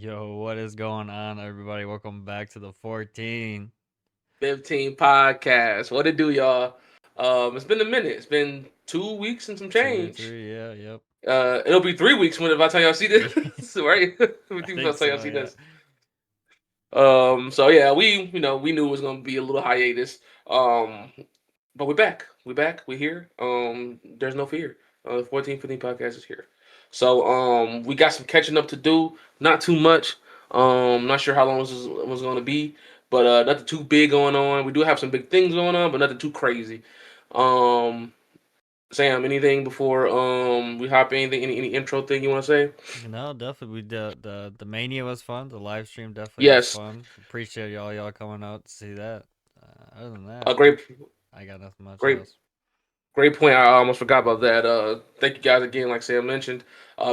Yo, what is going on, everybody? Welcome back to the 14. 15 podcast. What it do, y'all? It's been a minute. It's been 2 weeks and some Two, change. three, yeah, yep. It'll be 3 weeks when if I tell y'all see this, right? I If I think tell y'all so, see yeah. this. So yeah, we knew it was gonna be a little hiatus. Um, but we're back. We're back. We're here. There's no fear. The 14 15 podcast is here. So we got some catching up to do. Not too much. Not sure how long this was going to be, but nothing too big going on. We do have some big things going on, but nothing too crazy. Um, Sam, anything before we hop in? Anything, any intro thing you want to say? No, definitely. The Mania was fun. The live stream definitely was Yes, fun. Appreciate y'all coming out to see that. Other than a that, I got nothing much great, else. great point. I almost forgot about that. Thank you guys again. Like Sam mentioned,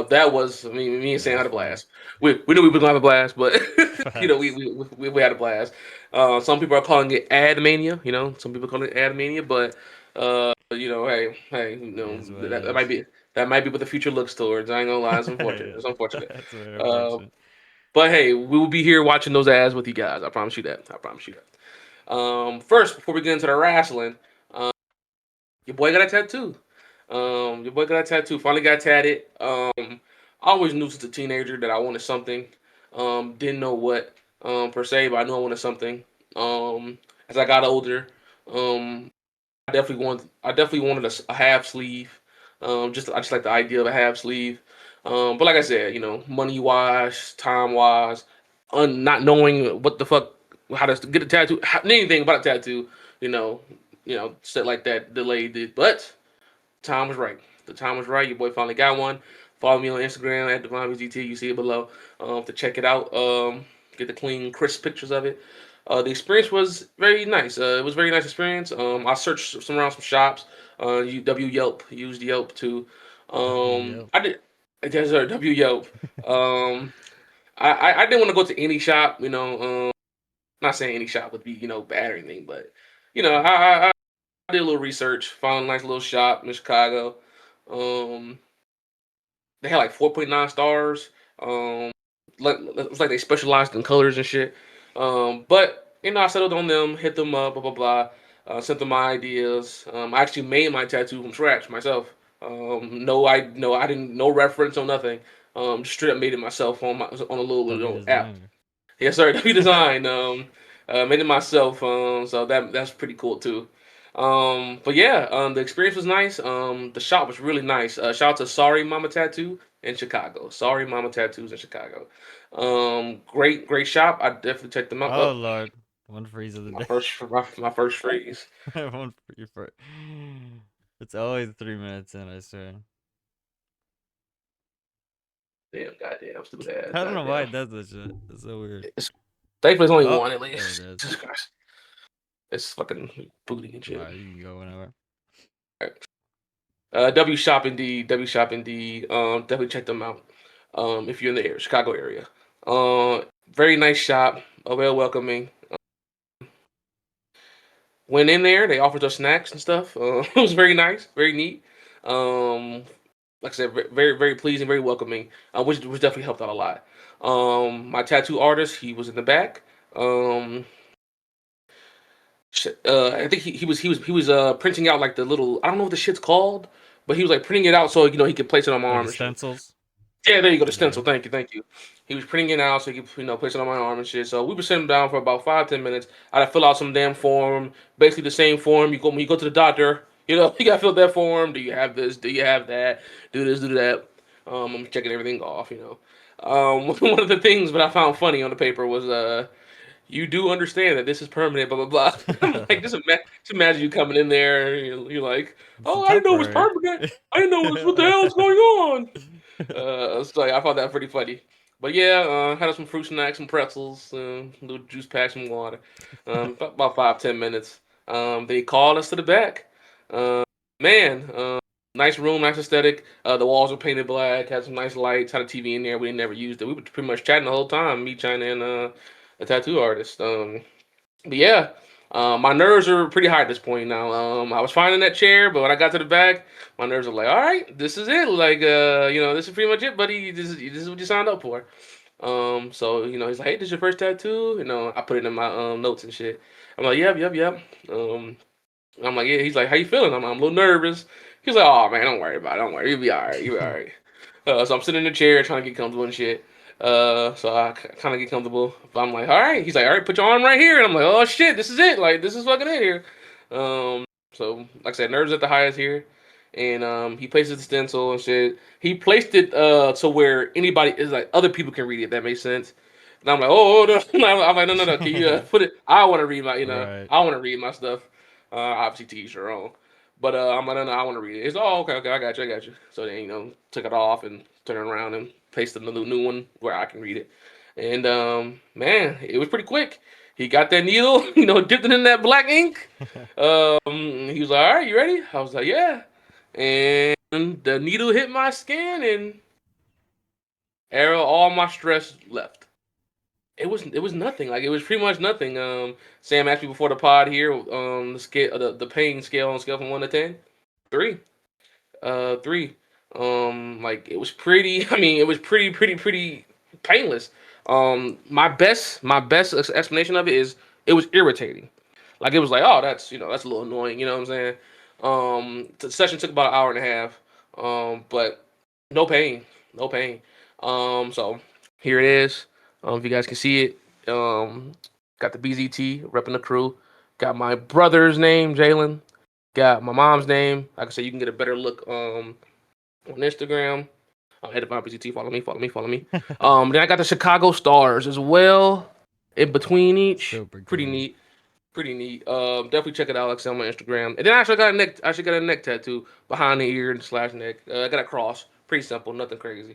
that was. I mean, me and That Sam was had a fun. blast. We knew we were gonna have a blast, but we, Facts. we we had a blast. Some people are calling it ad mania. Some people call it ad mania, but hey, It is what it that is. might be what the future looks towards. I ain't gonna lie, it's unfortunate. It's unfortunate. That's very Uh, unfortunate. but hey, we will be here watching those ads with you guys. I promise you that. I promise you that. First, before we get into the wrestling, um, your boy got a tattoo. Your boy got a tattoo. Finally got tatted. I always knew since a teenager that I wanted something. Didn't know what per se, but I knew I wanted something. As I got older, um, I definitely wanted a half sleeve. I just like the idea of a half sleeve. But like I said, money wise, time wise, not knowing what the fuck how to get a tattoo, anything about a tattoo, you know, shit like that delayed it. But time was right. The time was right. Your boy finally got one. Follow me on Instagram at DEVON You see it below to check it out. Get the clean, crisp pictures of it. The experience was very nice. It was a very nice experience. I searched around some shops. Yelp used Yelp too. Yep. I did. There's a W Yelp. Um, I didn't want to go to any shop. Not saying any shop would be bad or anything, but I did a little research. Found a nice little shop in Chicago. Um, they had like 4.9 stars. It's like they specialized in colors and shit. But I settled on them, hit them up, blah blah blah. Sent them my ideas. I actually made my tattoo from scratch myself. I didn't no reference or nothing. Just straight up made it myself on a little W app. designer. Yes, sir. W design. Made it myself. So that's pretty cool too. But yeah, the experience was nice. The shop was really nice. Shout out to Sorry Mama Tattoo in Chicago. Sorry Mama Tattoos in Chicago. Great shop. I definitely checked them out. Oh, Oh, Lord. One freeze of the my day. first my first phrase. One free for. It's always 3 minutes in, I swear. Damn, goddamn, stupid ass, I don't know why goddamn. it does that shit. It's so weird. It's, thankfully, it's only Oh, one at there it least. is. Jesus Christ, it's fucking booty and shit. Alright, you can go whenever. W Shop indeed. W Shop indeed. Definitely check them out. If you're in the area, Chicago area. Very nice shop. Well welcoming. Went in there. They offered us snacks and stuff. It was very nice, very neat. Um, like I said, very pleasing, very welcoming. Which definitely helped out a lot. My tattoo artist, he was in the back. Um, I think he was printing out like the little, I don't know what the shit's called, but he was like printing it out so he could place it on my Like arm the and shit. stencils? Yeah, there you go, the Yeah. stencil. Thank you, thank you. He was printing it out so he could, place it on my arm and shit. So we were sitting down for about 5 10 minutes. I had to fill out some damn form, basically the same form. You go when you go to the doctor. You gotta fill that form. Do you have this? Do you have that? Do this? Do that? I'm checking everything off. One of the things that I found funny on the paper was you do understand that this is permanent, blah blah blah. I'm like, just imagine you coming in there, you're like, It's a oh, I didn't know it was temporary. permanent. I didn't know what the hell is going on. So I found that pretty funny. But yeah, had some fruit snacks, some pretzels, little juice packs, some water. About 5 10 minutes. They called us to the back. Uh, Man, nice room, nice aesthetic. The walls were painted black, had some nice lights, had a TV in there. We never used it. We were pretty much chatting the whole time. Me, China, and a tattoo artist. But yeah, my nerves are pretty high at this point now. I was fine in that chair, but when I got to the back, my nerves are like, all right, this is it. Like, this is pretty much it, buddy. This is what you signed up for. So he's like, "Hey, this your first tattoo?" I put it in my notes and shit. I'm like, "Yep, yep, yep." I'm like, "Yeah." He's like, "How you feeling?" I'm a little nervous. He's like, "Oh man, don't worry about it. Don't worry, you'll be all right. You'll be all right." So I'm sitting in the chair trying to get comfortable and shit. So I kind of get comfortable. But I'm like, "All right." He's like, "All right, put your arm right here." And I'm like, "Oh shit, this is it. Like, this is fucking it here." Um, so like I said, nerves at the highest here. And he places the stencil and shit. He placed it to where anybody is like other people can read it. If that makes sense. And I'm like, "Oh no!" I'm like, "No, no, no. Can you put it? I want to read my, Right. I want to read my stuff. Obviously, to each your own." But I'm like, "No, no, I want to read it." It's okay, okay, I got you, I got you. So then took it off and turned it around and pasted the new one where I can read it. And man, it was pretty quick. He got that needle, dipped it in that black ink. He was like, "All right, you ready?" I was like, "Yeah." And the needle hit my skin, and all my stress left. It was nothing. Like it was pretty much nothing. Sam asked me before the pod here, the scale, the pain scale on a scale from 1 to 10, 3. 3. Like it was pretty. I mean, it was pretty painless. My best explanation of it is it was irritating. Like it was like, oh, that's a little annoying. You know what I'm saying? The session took about an hour and a half. But no pain, no pain. So here it is. If you guys can see it, got the BZT repping the crew. Got my brother's name, Jalen. Got my mom's name. Like I said, you can get a better look on Instagram. Head to BZT. Follow me. Follow me. Follow me. Then I got the Chicago Stars as well. In between each, Super pretty cool. neat. Pretty neat. Definitely check it out. Like I said, on my Instagram. And then I actually got a neck. I actually got a neck tattoo behind the ear and slash neck. I got a cross. Pretty simple. Nothing crazy.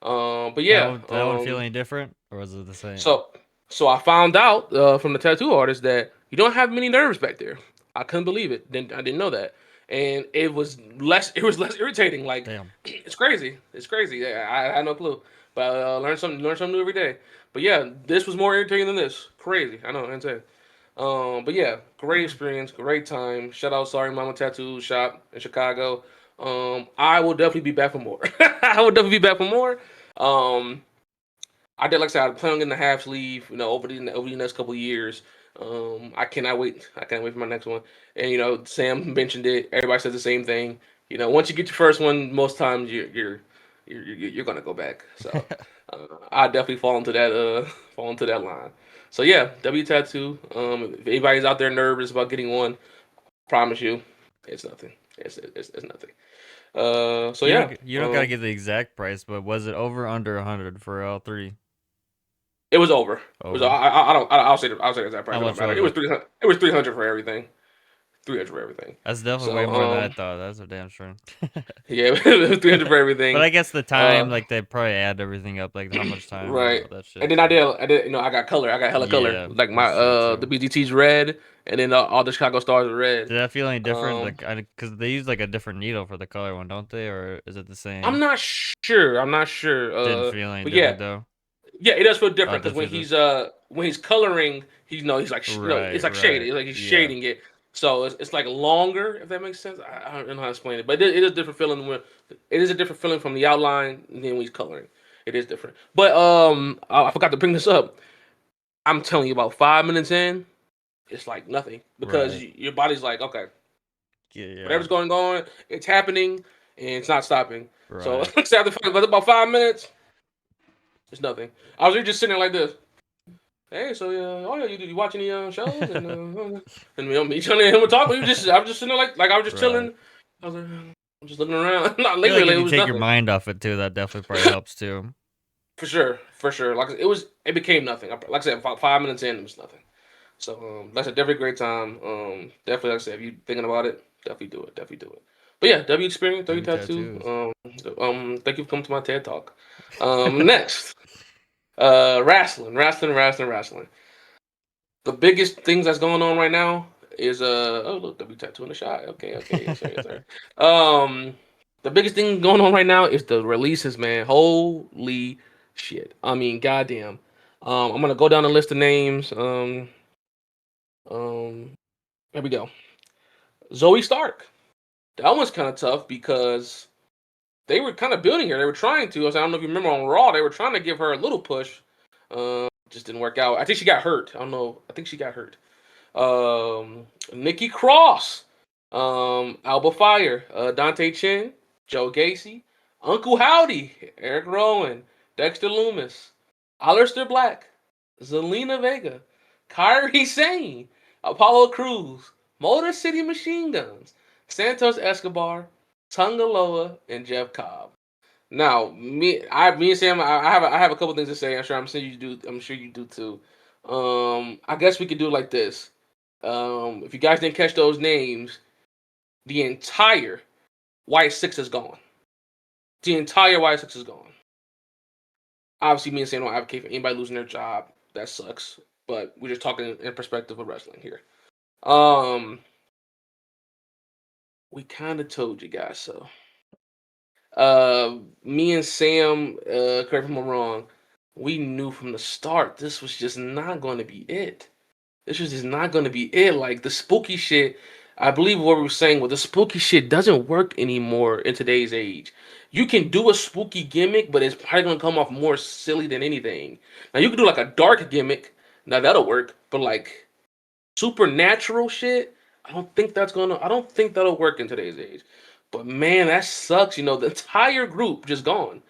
But That yeah. one, that one feel any different, or was it the same? So so I found out from the tattoo artist that you don't have many nerves back there. I couldn't believe it. I didn't know that, and it was less. It was less irritating. Like Damn. it's crazy. It's crazy. Yeah, I had no clue, but learn something new every day. But yeah, this was more irritating than this. Crazy. I know. Insane. But yeah, great experience, great time. Shout out Sorry Mama Tattoo Shop in Chicago. I will definitely be back for more. I will definitely be back for more. Um, I did like I said, I plan on getting the half sleeve, over the next couple of years. I cannot wait. I can't wait for my next one. And Sam mentioned it. Everybody says the same thing. Once you get your first one, most times you're gonna go back. So I definitely fall into that line. So yeah, W tattoo. If anybody's out there nervous about getting one, promise you, it's nothing. It's nothing. So You yeah, don't gotta get the exact price, but was it over under 100 for all three? it was over. It was. Over. I'll say the exact price. How It don't much matter. was It was it? 300. It was 300 for everything. 300 for everything. That's definitely way So more than I thought. That's a damn sure. yeah, it was 300 for But everything. I guess the Uh, time, like they probably add everything up, like how much time and right. all that And shit. then So I got color. I got hella color. yeah, Like my that's true the too. BGT's red, and then all the Chicago Stars are red. Did that feel any different? Um, Like, because they use like a different needle for the color one, don't they? Or is it the I'm same? not sure. I'm not sure. Didn't feel any But yeah, different though. yeah, it does feel Oh, it different did because feel when he's coloring, he's like it's right, like shaded. right. It's like he's Yeah. shading it, so it's like longer. If that makes sense, I don't know how to explain it, but it is a different feeling when it is a different feeling from the outline than when he's coloring. It is different. But I forgot to bring this up. I'm telling you, about 5 minutes in, it's like nothing because Right. your body's like, okay, Yeah, yeah. whatever's going on, it's happening and it's not stopping. So Right. after about 5 minutes, it's nothing. I was just sitting there like this. Hey, so oh yeah, you watch any shows and me trying to him talk, but I was just sitting there like I was just Right. chilling. I was like, I'm just looking around. Not I feel like literally, if like, it you was take your nothing mind off it too, that definitely probably helps too. for sure, for sure. Like it became nothing. Like I said, about 5 minutes in, it was nothing. So that's a definitely great time. Definitely, like I said, if you thinking about it, definitely do it. Definitely do it. But yeah, W experience, W W tattoo. tattoos. Thank you for coming to my TED talk. Next, wrestling. The biggest things that's going on right now is oh look, W tattoo in the shot. Okay, okay, yes sir, yes sir. Um, the biggest thing going on right now is the releases, man. Holy shit! I mean, goddamn. I'm gonna go down the list of names. Um, here we go. Zoe Stark. That one's kind of tough because they were kind of building her. They were trying to. I don't know if you remember on Raw, they were trying to give her a little push Just didn't work out. I think she got hurt. I don't know. I think she got hurt. Nikki Cross, Alba Fire, Dante Chen, Joe Gacy, Uncle Howdy, Eric Rowan, Dexter Loomis, Aleister Black, Zelina Vega, Kyrie Sane, Apollo Cruz, Motor City Machine Guns, Santos Escobar, Tungaloa, and Jeff Cobb. Now, me and Sam, I have a couple things to say. I'm sure you do. I'm sure you do too. I guess we could do it like this. If you guys didn't catch those names, the entire White Six is gone. The entire White Six is gone. Obviously, me and Sam don't advocate for anybody losing their job. That sucks. But we're just talking in perspective of wrestling here. Um, we kind of told you guys so. Me and Sam, correct me if I'm wrong, we knew from the start this was just not going to be it. This was just not going to be it. Like the spooky shit, I believe what we were saying was the spooky shit doesn't work anymore in today's age. You can do a spooky gimmick, but it's probably going to come off more silly than anything. Now you can do like a dark gimmick, now that'll work, but like supernatural shit, I don't think that'll work in today's age. But man, that sucks. The entire group just gone.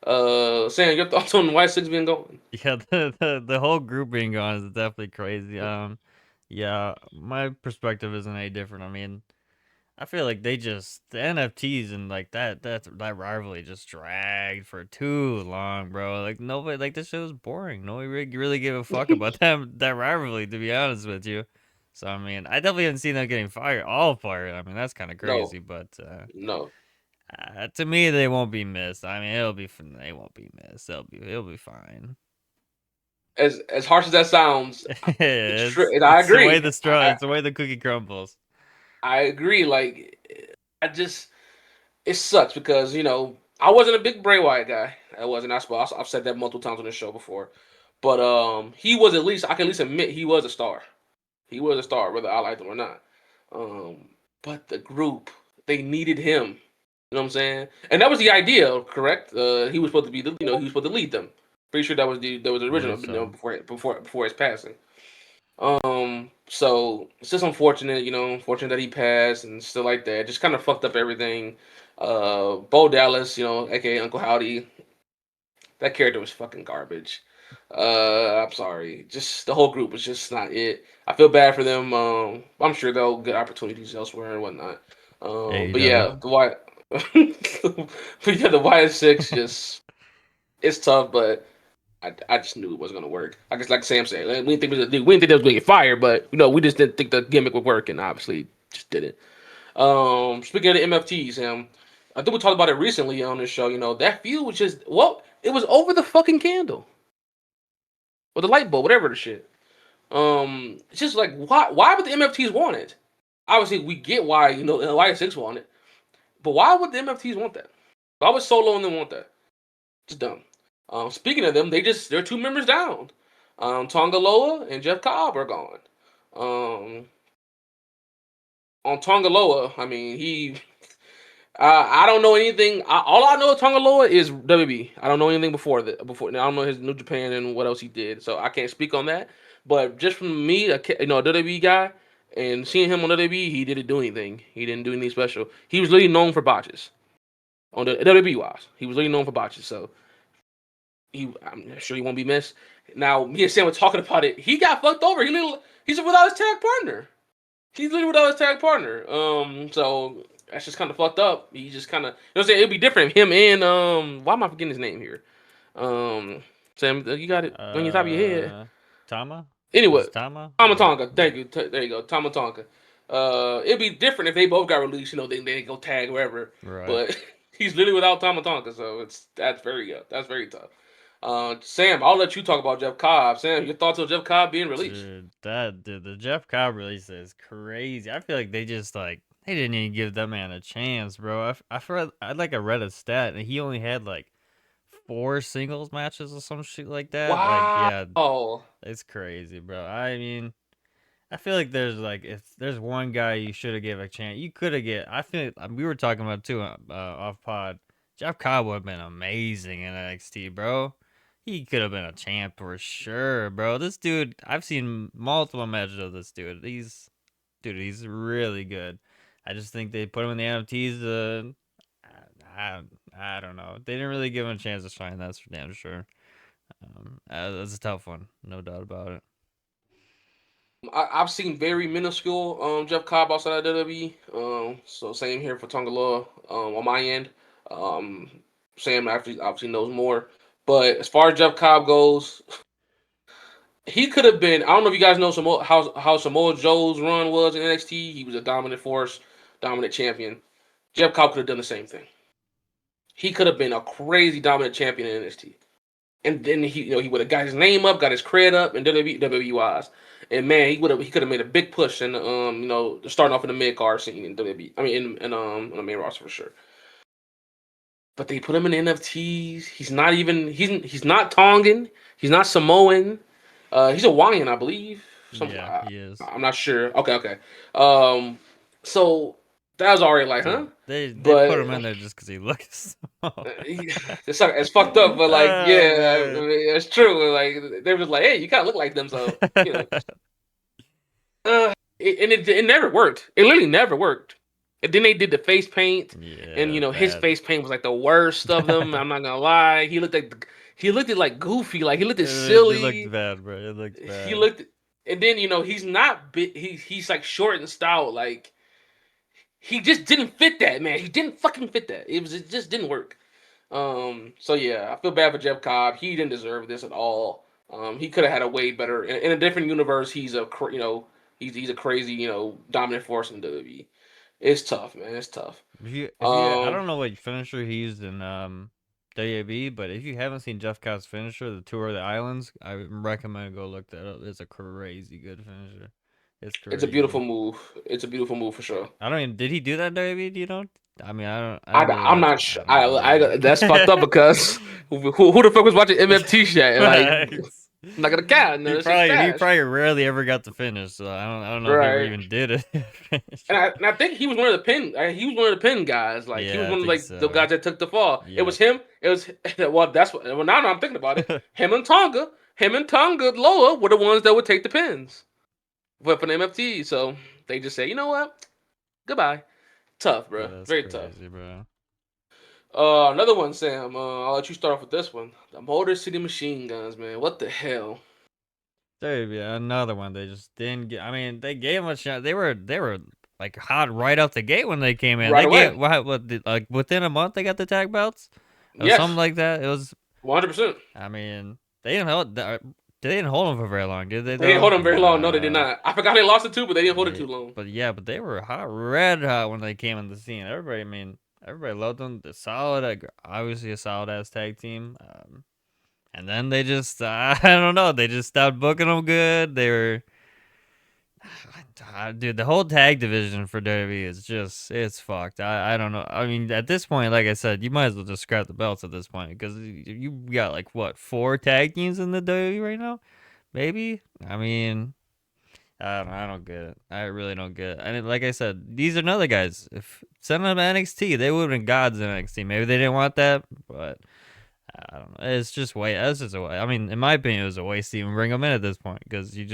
Sam, your thoughts on White Six being gone? Yeah, the whole group being gone is definitely crazy. Yeah, my perspective isn't any different. I mean, I feel like the NFTs and like that rivalry just dragged for too long, bro. Like nobody, like this show was boring. Nobody really gave a fuck about that rivalry, to be honest with you. So I mean, I definitely haven't seen them getting fired, all fired. I mean, that's kind of No, crazy, but no. to me, they won't be missed. I mean, they won't be missed. It'll be fine. As harsh as that sounds, it's true. And I It's the way agree. the straw, it's the way the cookie crumbles. I agree. Like, I just it sucks because I wasn't a big Bray Wyatt guy. I wasn't. I've said that multiple times on this show before. But he was at least I can at least admit he was a star. He was a star, whether I liked him or not. Um, but the group, they needed him. You know what I'm saying? And that was the idea, correct? He was supposed to be he was supposed to lead them. Pretty sure that was the I original, believe so. before his passing. So it's just unfortunate, unfortunate that he passed and stuff like that. Just kind of fucked up everything. Bo Dallas, aka Uncle Howdy, that character was fucking garbage. I'm sorry. Just the whole group was just not it. I feel bad for them. I'm sure they'll get opportunities elsewhere and whatnot. But AEW. yeah, the Wyatt, but yeah, the Wyatt Six just it's tough, but I just knew it wasn't gonna work. I guess like Sam said, we didn't think they was gonna get fired, but we just didn't think the gimmick would work, and obviously just didn't. Speaking of the MFTs, I think we talked about it recently on this show. That feud was just it was over the fucking candle or the light bulb, whatever the shit. It's just like why would the MFTs want it? Obviously, we get why the Alliance Six want it, but why would the MFTs want that? Why would Solo and them want that? Just dumb. Speaking of them, they're two members down. Tonga Loa and Jeff Cobb are gone. Um, on Tonga Loa, I mean I don't know anything. All I know of Tonga Loa is WB. I don't know anything before that. I don't know his New Japan and what else he did, so I can't speak on that. But just from me, a WWE guy, and seeing him on WWE, he didn't do anything. He didn't do anything special. He was literally known for botches on the WWE wise. He was literally known for botches. So I'm sure he won't be missed. Now, me and Sam were talking about it. He got fucked over. He's without his tag partner. He's literally without his tag partner. So that's just kind of fucked up. He just kind of, what I'm saying? It'd be different. Him and why am I forgetting his name here? Um, Sam, you got it on your top of your head. Uh, Tama? Anyway, Is it Tama? Or Tamatonga. Thank you. There you go, Tamatonga. It'd be different if they both got released. They go tag wherever. right. But he's literally without Tamatonga, so that's very tough. Sam, I'll let you talk about Jeff Cobb. Sam, your thoughts on Jeff Cobb being released? Dude, the Jeff Cobb release is crazy. I feel like they just like they didn't even give that man a chance, bro. I read a stat and he only had like 4 singles matches or some shit like that. Like, yeah, Wow. it's crazy, bro. I mean, I feel like there's like if there's one guy you should have gave a chance, you could have get. I feel we were talking about too off pod. Jeff Cobb would have been amazing in NXT, bro. he could have been a champ for sure, bro. This dude, I've seen multiple matches of this dude. He's really good. I just think they put him in the NFTs. I, I don't know. They didn't really give him a chance to shine. That's for damn sure. That's a tough one, no doubt about it. I've seen very minuscule Jeff Cobb outside of WWE. So same here for Tonga Law on my end. Um, Sam actually obviously knows more. But as far as Jeff Cobb goes, he could have been. I don't know if you guys know how Samoa Joe's run was in NXT. He was a dominant force, dominant champion. Jeff Cobb could have done the same thing. He could have been a crazy dominant champion in NXT. And then he would have got his name up, got his cred up, and WWE wise, and man, he could have made a big push and starting off in the mid card scene in WWE. I mean, in the main roster for sure. But they put him in NFTs. He's not Tongan. He's not Samoan. He's Hawaiian, I believe. Yeah, he is. I'm not sure. Okay. Um, so that was already like, huh? Dude, they put But him in there just because he looks small. it's fucked up, but like, Oh yeah, I man. mean, it's true. Like they was like, hey, you kind of look like them, so you know. It never worked. It literally never worked. And then they did the face paint, and Yeah, his bad. face paint was like the worst of them. I'm not gonna lie. He looked at like goofy, like he looked at It looked silly. bad, bro. It looked He bad. looked, and then he's not big. He's like short and stout. Like he just didn't fit that, man. He didn't fucking fit that. It just didn't work. So yeah, I feel bad for Jeff Cobb. He didn't deserve this at all. He could have had a way better in a different universe. He's a crazy dominant force in WWE. It's tough, man. It's tough. If you I Um, don't know what finisher he used in WAB, but if you haven't seen Jeff Cobb's finisher, the Tour of the Islands, I recommend go look that up. It's a crazy good finisher. It's it's a beautiful crazy. move. It's a beautiful move for sure. I don't even did he do that in WAB? Do you know? I mean, I don't really I'm watch. not sure. I don't really I either. that's fucked up because who the fuck was watching MFT shit? Like, I'm Facts. not gonna count. No, He that shit's probably he trash. probably rarely ever got to finish, so I don't know if he ever Right. even did it. And I think he was one of the pin. He was one of the pin guys. Like he was Yeah, I one of think like the so. guys that took the fall. It Yep. was him. It was well. That's what. Well, now I'm thinking about it. Him and Tonga Loa were the ones that would take the pins, but for the MFT. So they just say, you know what? Goodbye. Tough, bro. That's Very tough. crazy, bro. Another one, Sam. I'll let you start off with this one. The Motor City Machine Guns, man. What the hell? There, yeah, another one. They just didn't get. I mean, they gave him a shot. They were like hot right out the gate when they came in. Right They gave away. like within a month they got the tag belts, or something Yes. like that. It was. 100%. I mean, they didn't hold him for very long, did they? They didn't Though. hold him very long. No, they did not. I forgot they lost it too, but they didn't hold it They, too long. but yeah, but they were hot, red hot when they came on the scene. Everybody, I mean, everybody loved them. The solid, obviously a solid ass tag team. And then they just, I don't know, they just stopped booking them good. They were, dude, the whole tag division for WWE is just, it's fucked. I don't know. I mean, at this point, like I said, you might as well just scrap the belts at this point because you got like what, 4 tag teams in the WWE right now? Maybe. I mean, I don't get it. I really don't get it. And like I said, these are another guys. If send them to NXT, they would have been gods in NXT. Maybe they didn't want that, but I don't know. It's just way. It's just a way. I mean, in my opinion, it was a waste to even bring them in at this point because you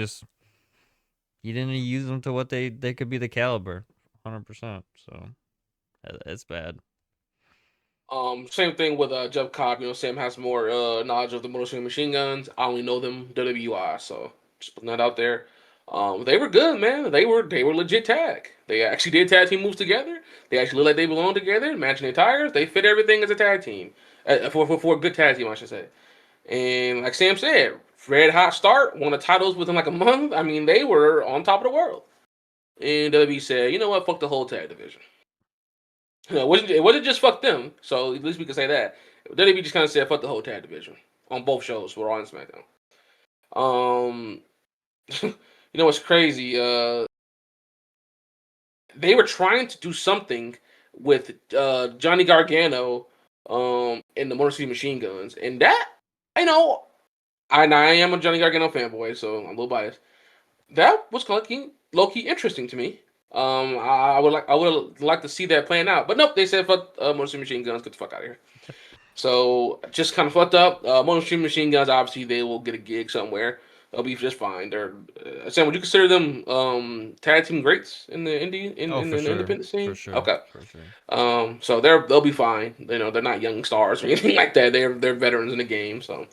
didn't use them to what they could be the caliber, 100%. So it's bad. Same thing with Jeff Cobb. Sam has more knowledge of the Motor City Machine Guns. I only know them WWI, so just putting that out there. They were good, man. They were legit tag. They actually did tag team moves together. They actually look like they belong together. Matching their tires. They fit everything as a tag team. For a good tag team, I should say. And like Sam said, red hot start, won the titles within like a month. I mean, they were on top of the world. And WWE said, you know what? Fuck the whole tag division. It wasn't just fuck them. So at least we can say that. WWE just kind of said fuck the whole tag division on both shows. We're on SmackDown. Um, you know what's crazy? They were trying to do something with Johnny Gargano in the Motor City Machine Guns, and that I know. I am a Johnny Gargano fanboy, so I'm a little biased. That was low key interesting to me. I would like to see that playing out, but nope. They said fuck Motor City Machine Guns. Get the fuck out of here. So just kind of fucked up. Motor Machine Guns, obviously, they will get a gig somewhere. They'll be just fine. They're Sam, would you consider them tag team greats in the indie Oh, in for the sure, independent for scene? sure, Okay. for sure. So they'll be fine. You know, they're not young stars or anything like that. They're veterans in the game. So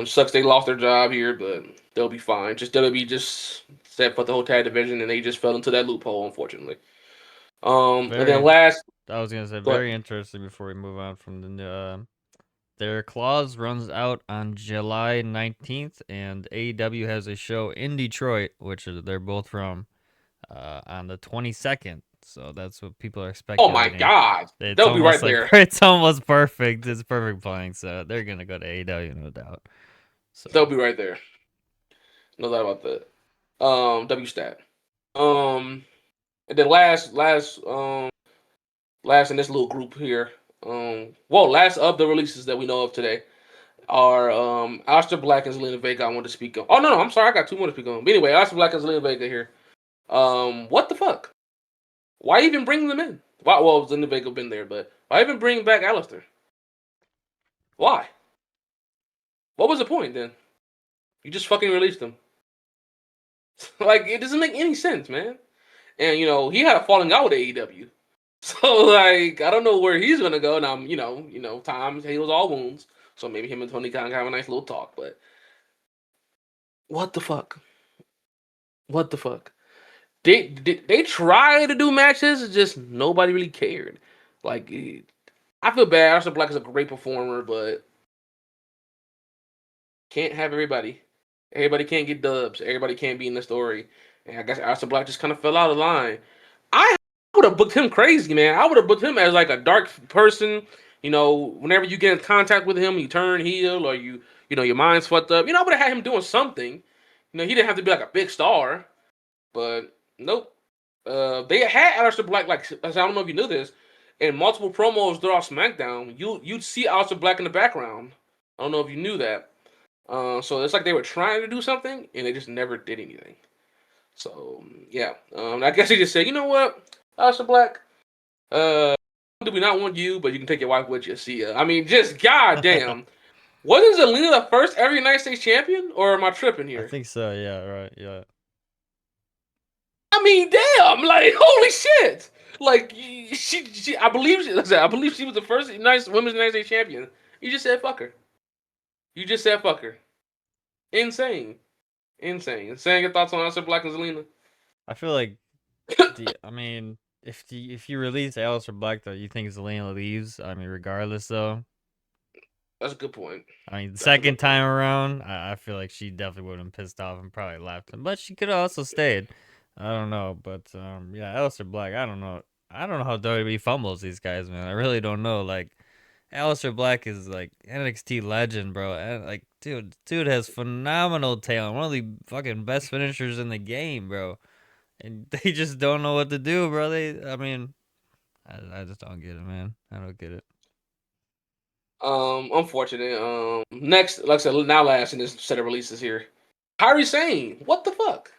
sucks they lost their job here, but they'll be fine. Just WWE just set for the whole tag division, and they just fell into that loophole, unfortunately. And then Very. last, I was gonna say go ahead. very interesting. Before we move on from their clause runs out on July 19th, and AEW has a show in Detroit, which they're both from, on the 22nd. So that's what people are Oh my speculating. God, It's they'll be almost right like there. it's almost perfect. It's perfect playing, so they're gonna go to AEW, no doubt. They'll So be right there. No doubt about that. W stat. Um, and then last in this little group here. Last of the releases that we know of today are Aleister Black and Zelina Vega. I want to speak on. Oh no, I'm sorry, I got two more to speak on. But anyway, Aleister Black and Zelina Vega here. What the fuck? Why even bring them in? Why? Well, Zelina Vega been there, but why even bring back Aleister? Why? What was the point then? You just fucking released them. Like it doesn't make any sense, man. And he had a falling out with AEW. So like I don't know where he's gonna go. Now time heals all wounds. So maybe him and Tony Khan can have a nice little talk. But what the fuck? What the fuck? They try to do matches, it's just nobody really cared. Like I feel bad. Arthur Black is a great performer, but can't have everybody. Everybody can't get dubs. Everybody can't be in the story. And I guess Arthur Black just kind of fell out of line. I would have booked him crazy, man. I would have booked him as like a dark person. Whenever you get in contact with him, you turn heel or your mind's fucked up. I would have had him doing something. He didn't have to be like a big star, but nope. They had Aleister Black like I don't know if you knew this. In multiple promos throughout SmackDown, you'd see Aleister Black in the background. I don't know if you knew that. So it's like they were trying to do something and they just never did anything. So yeah, I guess they just said, you know what, Aleister Black, do we not want you, but you can take your wife with you. See ya. I mean, just I goddamn. Wasn't Zelina the first ever United States champion, or am I tripping here? think so. Yeah. Right. Yeah. I mean, damn, like holy shit. Like I believe she was the first women's United States champion. You just said fuck her. You just said fuck her. Insane, insane. Saying your thoughts on Aleister Black and Zelina. I feel like I mean, if you release Aleister Black though, you think Zelina leaves? I mean, regardless though. That's a good point. I mean, the That's a second good point. time around, I feel like she definitely would have been pissed off and probably left him. But she could have also stayed. I don't know, but yeah, Aleister Black. I don't know. I don't know how WWE fumbles these guys, man. I really don't know. Like, Aleister Black is like NXT legend, bro. And like, dude has phenomenal talent. One of the fucking best finishers in the game, bro. And they just don't know what to do, bro. I mean, I just don't get it, man. I don't get it. Unfortunate. Next, like I said, now last in this set of releases here, Kairi Sane. What the fuck?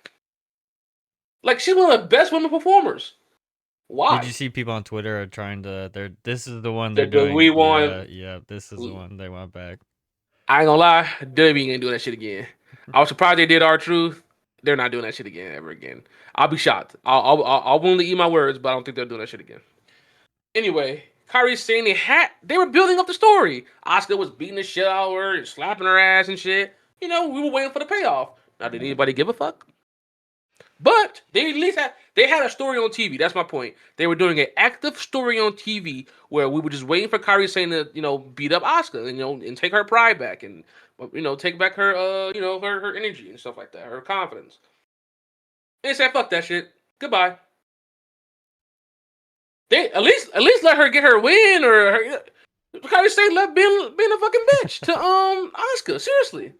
Like she's one of the best women performers. Did you Why? see people on Twitter are trying to? This is the one they're We doing. want. Yeah, yeah. This is the one they want back. I ain't gonna lie, WWE ain't doing that shit again. I was surprised they did our truth. They're not doing that shit again ever again. I'll be shocked. I'll willingly eat my words, but I don't think they're doing that shit again. Anyway, Kairi saying they were building up the story. Asuka was beating the shit out of her and slapping her ass and shit. We were waiting for the payoff. Now, did anybody give a fuck? But they at least had a story on TV. That's my point. They were doing an active story on TV where we were just waiting for Kairi Sane to beat up Asuka and take her pride back and take back her her energy and stuff like that, her confidence. And they said fuck that shit. Goodbye. They at least let her get her win or her. Kairi Sane left being a fucking bitch to Asuka. Seriously,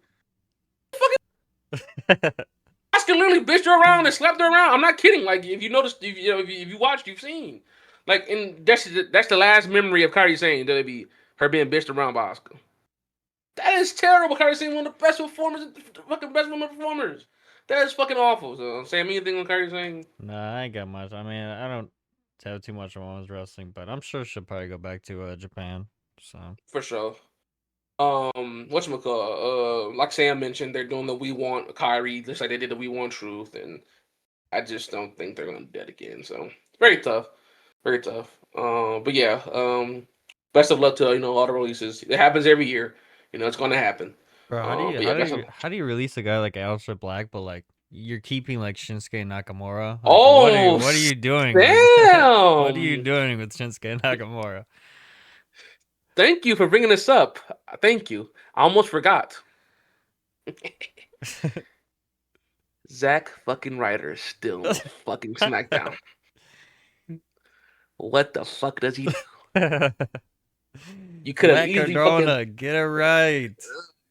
Asuka literally bitched her around and slapped her around. I'm not kidding. Like if you noticed, if you watched, you've seen. Like and that's the last memory of Kairi Sane that be her being bitched around by Asuka. That is terrible. Kairi Sane, one of the best performers, fucking best women performers. That is fucking awful. So Sam, anything on Kairi Sane? Nah, I ain't got much. I mean, I don't have too much on women's wrestling, but I'm sure she'll probably go back to Japan. So for sure. Whatchamacallit, like Sam mentioned, they're doing the We Want Kyrie, just like they did the We Want Truth, and I just don't think they're gonna do that again. So very tough, very tough. But yeah, best of luck to all the releases. It happens every year. It's gonna happen. bro, But yeah, best of. how do you release a guy like Aleister Black, but like you're keeping like Shinsuke Nakamura? Like Oh, what are you doing with what are you damn! doing with Shinsuke Nakamura? Thank you for bringing this up. Thank you. I almost forgot. Zack fucking Ryder is still on fucking SmackDown. What the fuck does he do? You could have Matt easily fucking Cardona, get it right.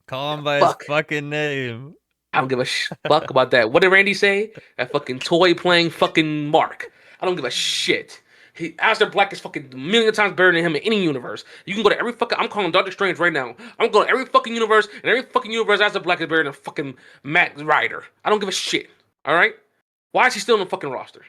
Call him by his fuck. fucking name. I don't give a fuck about that. What did Randy say? That fucking toy playing fucking Mark. I don't give a shit. Aleister Black is fucking a million times better than him in any universe. You can go to every fucking. I'm calling Doctor Strange right now. I'm going to every fucking universe, and every fucking universe, Aleister Black is better than fucking Matt Ryder. I don't give a shit. All right. Why is he still on the fucking roster?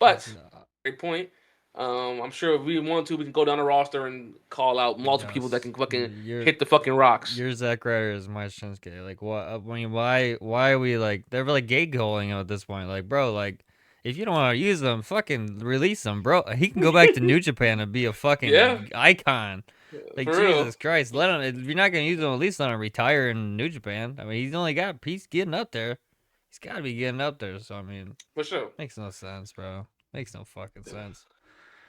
But No, great point. I'm sure if we want to, we can go down the roster and call out multiple people that yes, can fucking you're hit the fucking rocks. your Zack Ryder is my Shinsuke. Like, what? I mean, why are we like? They're like gatekeeping him at this point. Like, bro, like, if you don't want to use them, fucking release him, bro. He can go back to New Japan and be a Yeah, fucking icon. Like, for real. Jesus Christ, let him. If you're not gonna use him, at least let him retire in New Japan. I mean, he's getting up there. He's got to be getting up there. So I mean, For sure. makes no sense, bro. Makes no fucking sense.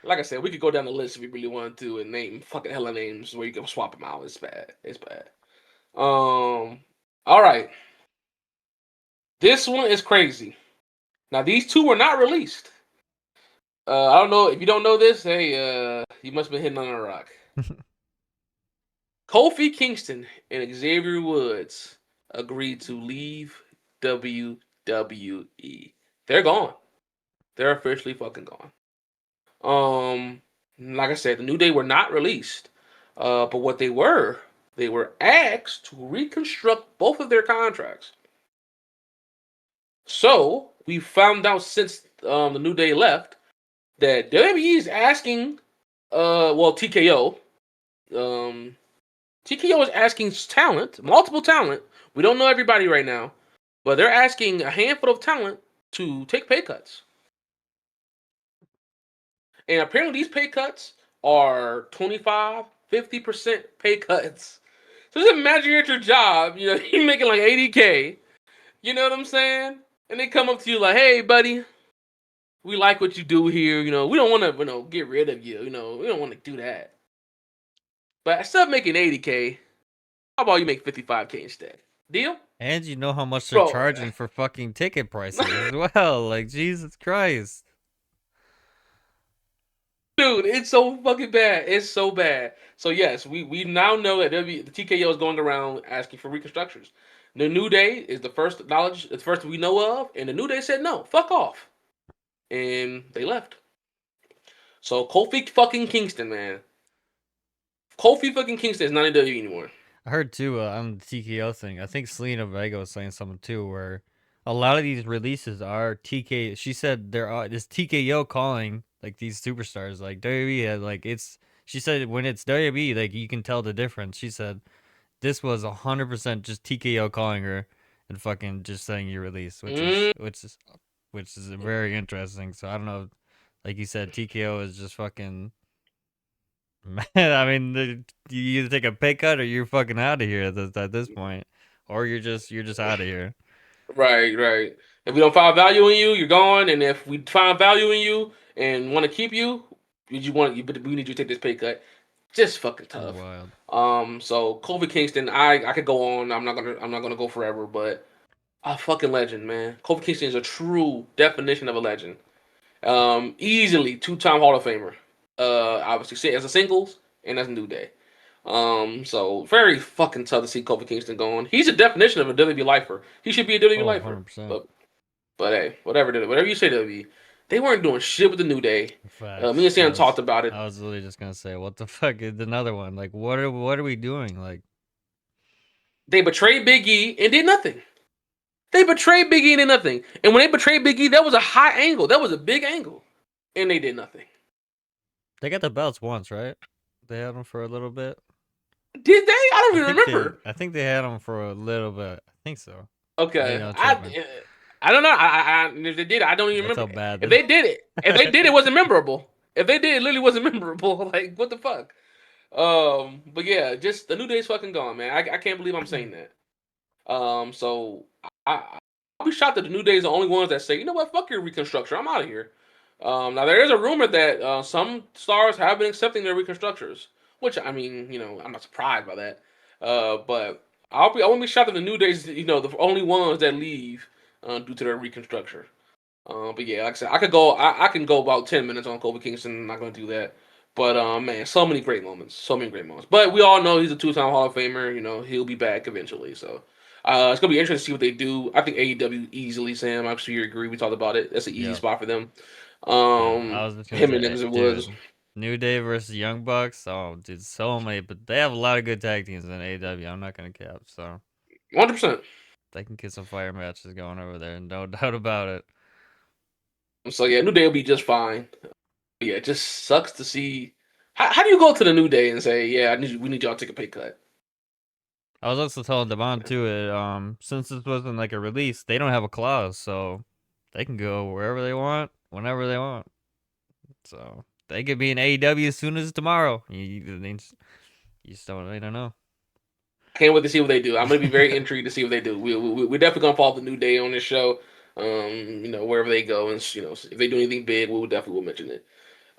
Like I said, we could go down the list if we really wanted to and name fucking hella names where you can swap them out. It's bad. It's bad. All right. This one is crazy. Now these two were not released. I don't know if you don't know this. Hey, you must have been hitting on a rock. Kofi Kingston and Xavier Woods agreed to leave WWE. They're gone. They're officially fucking gone. Like I said, the New Day were not released. But what they were asked to reconstruct both of their contracts. So we found out since the New Day left that WWE is asking, TKO, TKO is asking talent, multiple talent. We don't know everybody right now, but they're asking a handful of talent to take pay cuts. And apparently these pay cuts are 25, 50% pay cuts. So just imagine you're at your job, you're making like 80K. You know what I'm saying? And they come up to you like, hey, buddy, we like what you do here. We don't want to, get rid of you. We don't want to do that. But instead of making 80K, how about you make 55K instead? Deal? And you know how much they're Bro, charging for fucking ticket prices as well. Like, Jesus Christ. dude, it's so fucking bad. It's so bad. So yes, we now know that the TKO is going around asking for reconstructions. The New Day is the first we know of, and the New Day said no, fuck off, and they left. So Kofi fucking Kingston, man, Kofi fucking Kingston is not in WWE anymore. I heard too on the TKO thing. I think Selena Vega was saying something too, where a lot of these releases are TK. She said there are this TKO calling like these superstars, like WWE. Like it's. She said when it's WWE, like you can tell the difference. She said this was 100% just TKO calling her and fucking just saying you release, Mm, which is very interesting. So I don't know, like you said, TKO is just fucking. Man, I mean, you either take a pay cut or you're fucking out of here at this point, or you're just out of here. right, right. If we don't find value in you, you're gone. And if we find value in you and want to keep you, but we need you to take this pay cut. Just fucking It's tough. wild. So Kobe Kingston, I could go on. I'm not gonna go forever, but a fucking legend, man. Kobe Kingston is a true definition of a legend. Easily two-time Hall of Famer. Obviously as a singles and as a New Day. So very fucking tough to see Kobe Kingston going. He's a definition of a WWE lifer. He should be a WWE Oh, lifer. 100%. But hey, whatever you say, WWE, they weren't doing shit with the New Day. Me Facts. and Sam talked about it. I was literally just gonna say, what the fuck is another one? Like, what are we doing? Like, They betrayed Big E and did nothing. They betrayed Big E and did nothing. And when they betrayed Big E, that was a high angle. That was a big angle. And they did nothing. they got the belts once, right? They had him for a little bit. Did they? I don't even remember. I think they had him for a little bit. I think so. Maybe Okay, I'm tripping. I don't know. If they did, I don't even That's how remember. bad If this. they did it, if they did, it wasn't memorable. If they did, it literally wasn't memorable. Like what the fuck? But yeah, just the New Day's fucking gone, man. I can't believe I'm saying that. So I'll be shocked that the New Day is the only ones that say, you know what, fuck your reconstruction, I'm out of here. Now there is a rumor that some stars have been accepting their reconstructors, which I mean, I'm not surprised by that. But I won't be shocked if the New Days, the only ones that leave due to their reconstruction. But yeah, like I said, I can go about 10 minutes on Kobe Kingston. I'm not gonna do that. But man, so many great moments, so many great moments. But we all know he's a two-time Hall of Famer. He'll be back eventually. So it's gonna be interesting to see what they do. I think AEW easily, Sam. I'm sure you agree. We talked about it. That's an easy Yeah. spot for them. Yeah, I was just gonna Him and say, Niggas it was dude, New Day versus Young Bucks. Oh, dude, so many, but they have a lot of good tag teams in AEW. I'm not gonna cap, so 100%. they can get some fire matches going over there, no doubt about it. So yeah, New Day will be just fine. Yeah, it just sucks to see. How do you go to the New Day and say, yeah, we need y'all to take a pay cut? I was also telling Devon too, since this wasn't like a release, they don't have a clause, so they can go wherever they want, whenever they want. So they could be in AEW as soon as tomorrow. You just don't, I don't know. Can't wait to see what they do. I'm gonna be very intrigued to see what they do. We're definitely gonna follow the New Day on this show. Wherever they go, and if they do anything big, we will definitely will mention it.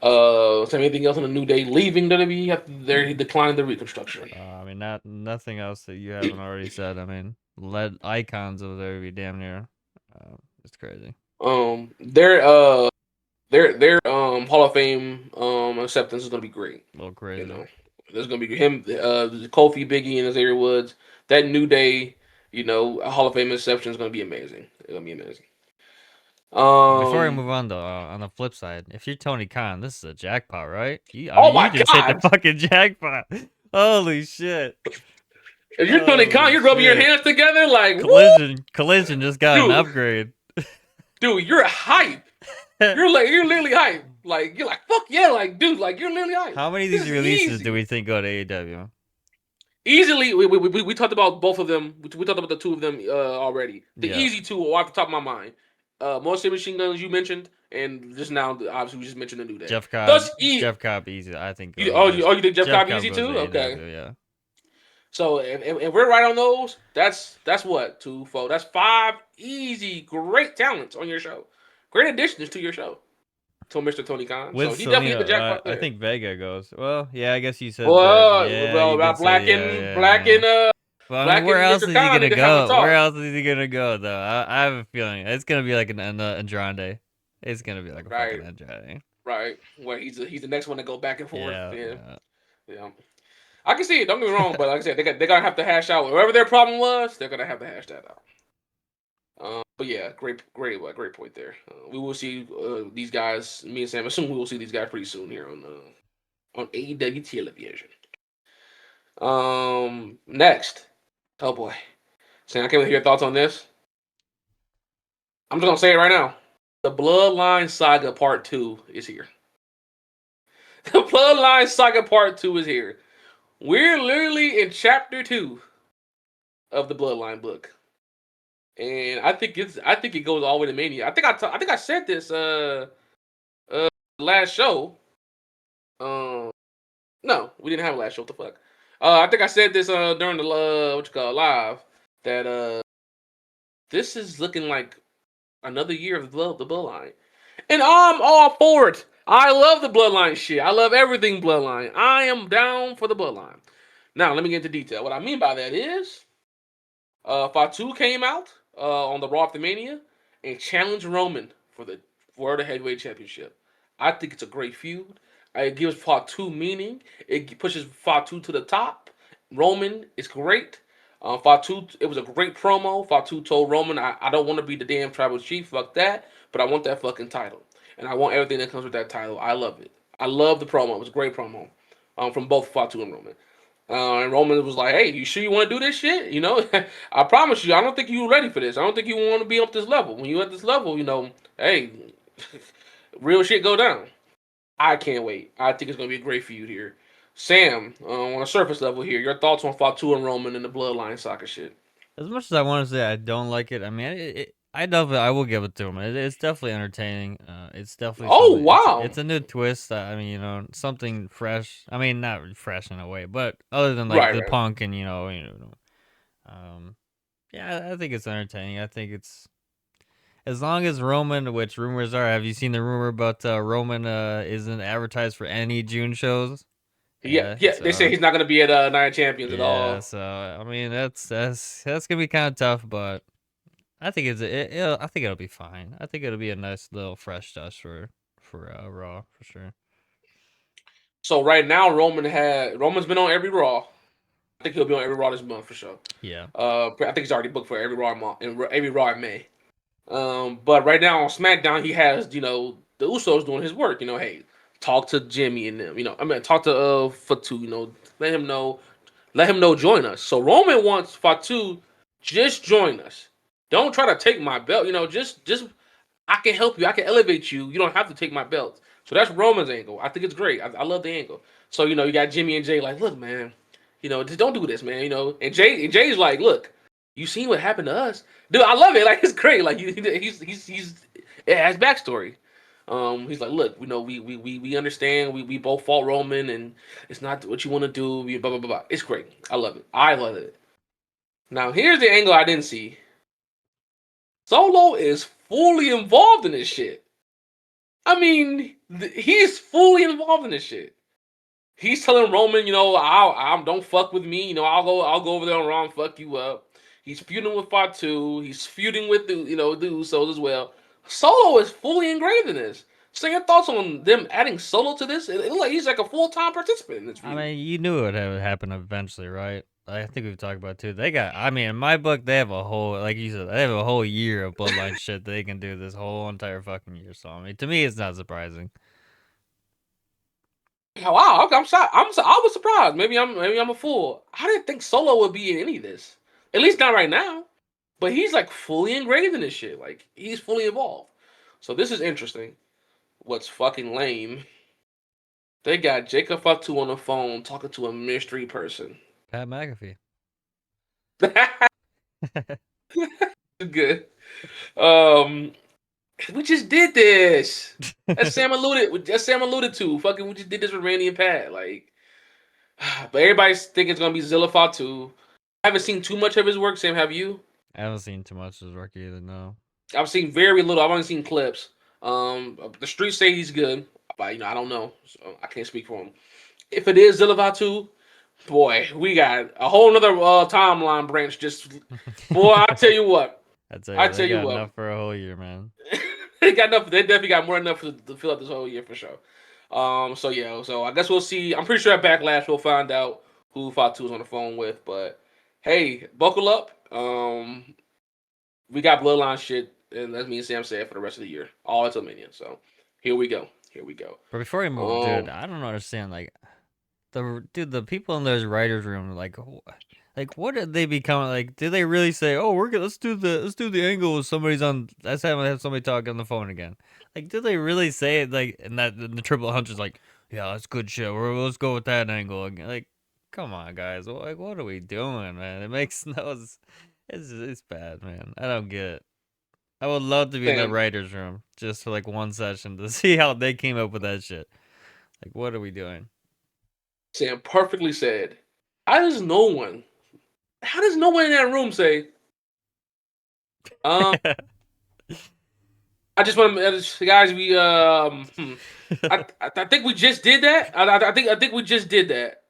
Is there anything else on the New Day leaving WWE after they declined the reconstruction? I mean, nothing else that you haven't already said. I mean, lead icons over there would be damn near. It's crazy. Their Hall of Fame acceptance is gonna be great. A little You crazy. know, there's gonna be him, Kofi, Biggie, and Xavier Woods. That New Day, Hall of Fame acceptance is gonna be amazing. It's gonna be amazing. Before we Um. move on the flip side, if you're Tony Khan, this is a jackpot, right? I Oh mean, you my just hit the God! fucking jackpot. Holy shit. If you're Tony Khan, Holy you're rubbing your shit. hands together like, woo, Collision just got an dude, upgrade. dude, you're hype. You're literally hype. Like you're like, fuck yeah, like dude, like you're literally hype. How many of This these is releases do easy. we think go to AEW? Easily, we talked about both of them. We talked about the two of them already. The Yeah. easy two are off the top of my mind. Most Machine Guns you mentioned, and just now obviously we just mentioned the New Day. Jeff Cobb. Thus, e. Jeff Cobb easy. I think Oh, goes. you think Jeff Jeff Cobb Cobb easy goes to too? Okay. AEW, yeah. So if we're right on those, that's what 2, 4. That's 5 easy, great talents on your show. Great additions to your show. To Mr. Tony Khan. With So he definitely hit Selena, the jackpot I there. think Vega goes. Well, yeah, I guess you said that. Yeah, Well, you did about say Black and Well, I mean, Black where and else Mr. is he Khan gonna need to have a go? Where talk. else is he gonna go though? I have a feeling it's gonna be like an Andrade. It's gonna be like a fucking Right, Andrade. right. Where he's the next one to go back and forth. Yeah, Yeah, yeah. yeah. I can see it. Don't get me wrong, but like I said, they gotta have to hash out whatever their problem was. They're gonna have to hash that out. But yeah, great point there. We will see these guys. Me and Sam assume we will see these guys pretty soon here on AEW television. Next. Oh boy, Sam, I can't wait to hear your thoughts on this. I'm just gonna say it right now. The Bloodline Saga Part 2 is here. The Bloodline Saga Part 2 is here. We're literally in Chapter 2 of the Bloodline book. And I think it goes all the way to Mania. I think I said this last show. No, we didn't have a last show. What the fuck? I think I said this during the live that this is looking like another year of the Bloodline, and I'm all for it. I love the Bloodline shit. I love everything Bloodline. I am down for the Bloodline. Now let me get into detail. What I mean by that is, Fatu came out on the Raw after Mania and challenged Roman for the World Heavyweight Championship. I think it's a great feud. It gives Fatu meaning. It pushes Fatu to the top. Roman is great. Fatu, it was a great promo. Fatu told Roman, I don't want to be the damn tribal chief, fuck that, but I want that fucking title. And I want everything that comes with that title. I love it. I love the promo. It was a great promo from both Fatu and Roman. And Roman was like, "Hey, you sure you want to do this shit? I promise you, I don't think you're ready for this. I don't think you want to be up this level. When you at this level, hey, real shit go down. I can't wait. I think it's gonna be a great feud here. Sam, on a surface level here, your thoughts on Fatu and Roman and the Bloodline soccer shit? As much as I want to say I don't like it, I mean, I definitely I will give it to him. It's definitely entertaining. It's definitely Oh something. wow! It's a new twist. I mean, something fresh. I mean, not fresh in a way, but other than like Right, the right. punk and um, yeah, I think it's entertaining. I think it's as long as Roman, which rumors are. Have you seen the rumor about Roman isn't advertised for any June shows? Yeah, Yeah, yeah. They say so he's not gonna be at Night of Champions at yeah, all. so I mean that's gonna be kind of tough, but I think I think it'll be fine. I think it'll be a nice little fresh touch for Raw for sure. So right now, Roman's been on every Raw. I think he'll be on every Raw this month for sure. Yeah, I think he's already booked for every Raw month and every Raw in May. But right now on SmackDown, he has the Usos doing his work. Hey, talk to Jimmy and them. I mean, talk to Fatu. Let him know. Let him know. Join us. So Roman wants Fatu, just join us. Don't try to take my belt. Just I can help you. I can elevate you. You don't have to take my belt. So that's Roman's angle. I think it's great. I love the angle. So you got Jimmy and Jay like, look, man, just don't do this, man. And Jay's like, look, you seen what happened to us, dude. I love it. Like it's great. Like he's it has backstory. He's like, look, we understand. We both fought Roman, and it's not what you want to do. Blah blah blah blah. It's great. I love it. I love it. Now here's the angle I didn't see. Solo is fully involved in this shit. I mean, he's fully involved in this shit. He's telling Roman, I'll don't fuck with me. I'll go over there on Raw and fuck you up. He's feuding with Fatu. He's feuding with the Usos as well. Solo is fully engraved in this. So your thoughts on them adding Solo to this? It looks like he's like a full time participant in this I feud. mean, you knew it would happen eventually, right? I think we've talked about it too. I mean, in my book, they have a whole, like you said, they have a whole year of bloodline shit they can do this whole entire fucking year. So I mean, to me, it's not surprising. Wow, I'm sorry. I was surprised. Maybe I'm a fool. I didn't think Solo would be in any of this. At least not right now. But he's like fully engraved in this shit. Like he's fully involved. So this is interesting. What's fucking lame? They got Jacob Fatu on the phone talking to a mystery person. Pat McAfee. Good. Um, we just did this. As Sam alluded to. Fucking, we just did this with Randy and Pat. Like, but everybody's thinking it's gonna be Zilla Fatu. I haven't seen too much of his work. Sam, have you? I haven't seen too much of his work either. No. I've seen very little. I've only seen clips. The streets say he's good, but I don't know. So I can't speak for him. If it is Zillavatu, boy, we got a whole nother timeline branch. Boy, I tell you what. I tell I you, they tell you got what. enough for a whole year, man. They got enough. They definitely got more than enough to fill up this whole year for sure. So yeah. So I guess we'll see. I'm pretty sure at Backlash we'll find out who Fatu is on the phone with. But hey, buckle up. We got bloodline shit, and that's me and Sam said for the rest of the year, all until Mania. So here we go. Here we go. But before we move, dude, Um, I don't understand. Like, the people in those writers' room, like what did they become? Like, did they really say, "Oh, let's do the angle with somebody's on, let's have somebody talk on the phone again"? Like, did they really say it? Like, and the Triple Hunter's like, "Yeah, that's good shit. Let's go with that angle again." Like, come on, guys. Like, what are we doing, man? It makes no. It's bad, man. I don't get it. I would love to be in that Sam, writers' room just for like one session to see how they came up with that shit. Like, what are we doing? Sam perfectly said. How does no one? How does no one in that room say? Um, I just want to, guys. I think we just did that. I think we just did that,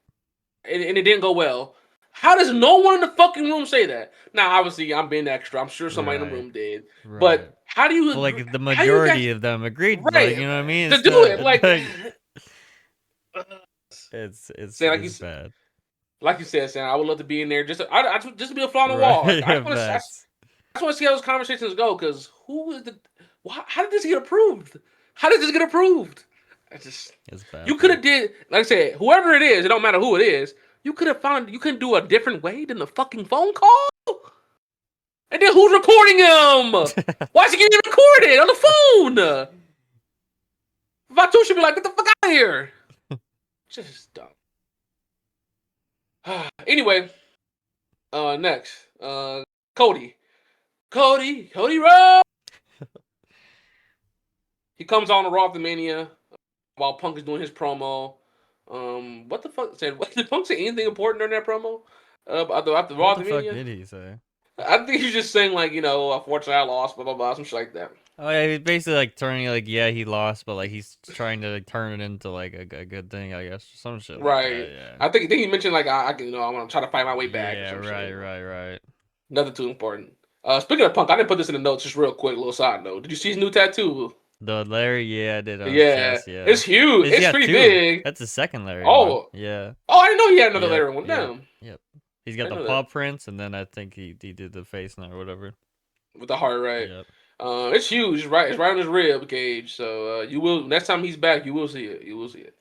and it didn't go well. How does no one in the fucking room say that? Now, obviously, I'm being extra. I'm sure somebody in the Right. room did, Right. but how do you Well, agree? like the How do you guys majority of them agreed, like right you know what I mean. to It's do it? not Like, it's saying it's bad. like you said, Sam. I would love to be in there just to be a fly on the wall. Right. Like, I Yeah, just want to. facts. I just want to see how those conversations go. Because who is the? How did this get approved? How did this get approved? I just It's you could baffling. have did like I said, whoever it is, it don't matter who it is. You could have found you can do a different way than the fucking phone call. And then who's recording him? Why is he getting recorded on the phone? Vatu should be like, get the fuck out of here. Just dumb. Anyway, next, Cody, Cody Rhodes. He comes on the Raw of the Mania while Punk is doing his promo. What the fuck said? What did Punk say? Anything important during that promo? After Raw What of the the fuck Mania? did he say? I think he's just saying like, unfortunately I lost, blah blah blah, some shit like that. Oh yeah, he's basically like turning like yeah he lost, but like he's trying to like turn it into like a good thing, I guess, some shit like that. Right. Yeah. I think he mentioned like I can, I want to try to fight my way back or Yeah. some shit. Right. Nothing too important. Speaking of Punk, I didn't put this in the notes. Just real quick, little side note. Did you see his new tattoo? The Larry, yeah, I did on his Yeah, chest. Yeah. it's huge. He's It's got pretty two. big. That's the second Larry one. Oh, Yeah. oh, I didn't know he had another Yep. layer one. Yep. Damn, Yep. He's I got the didn't know paw that prints, and then I think he did the face now or whatever. with the heart, right? Yep. It's huge. It's right on his rib cage. So you will next time he's back, you will see it. You will see it.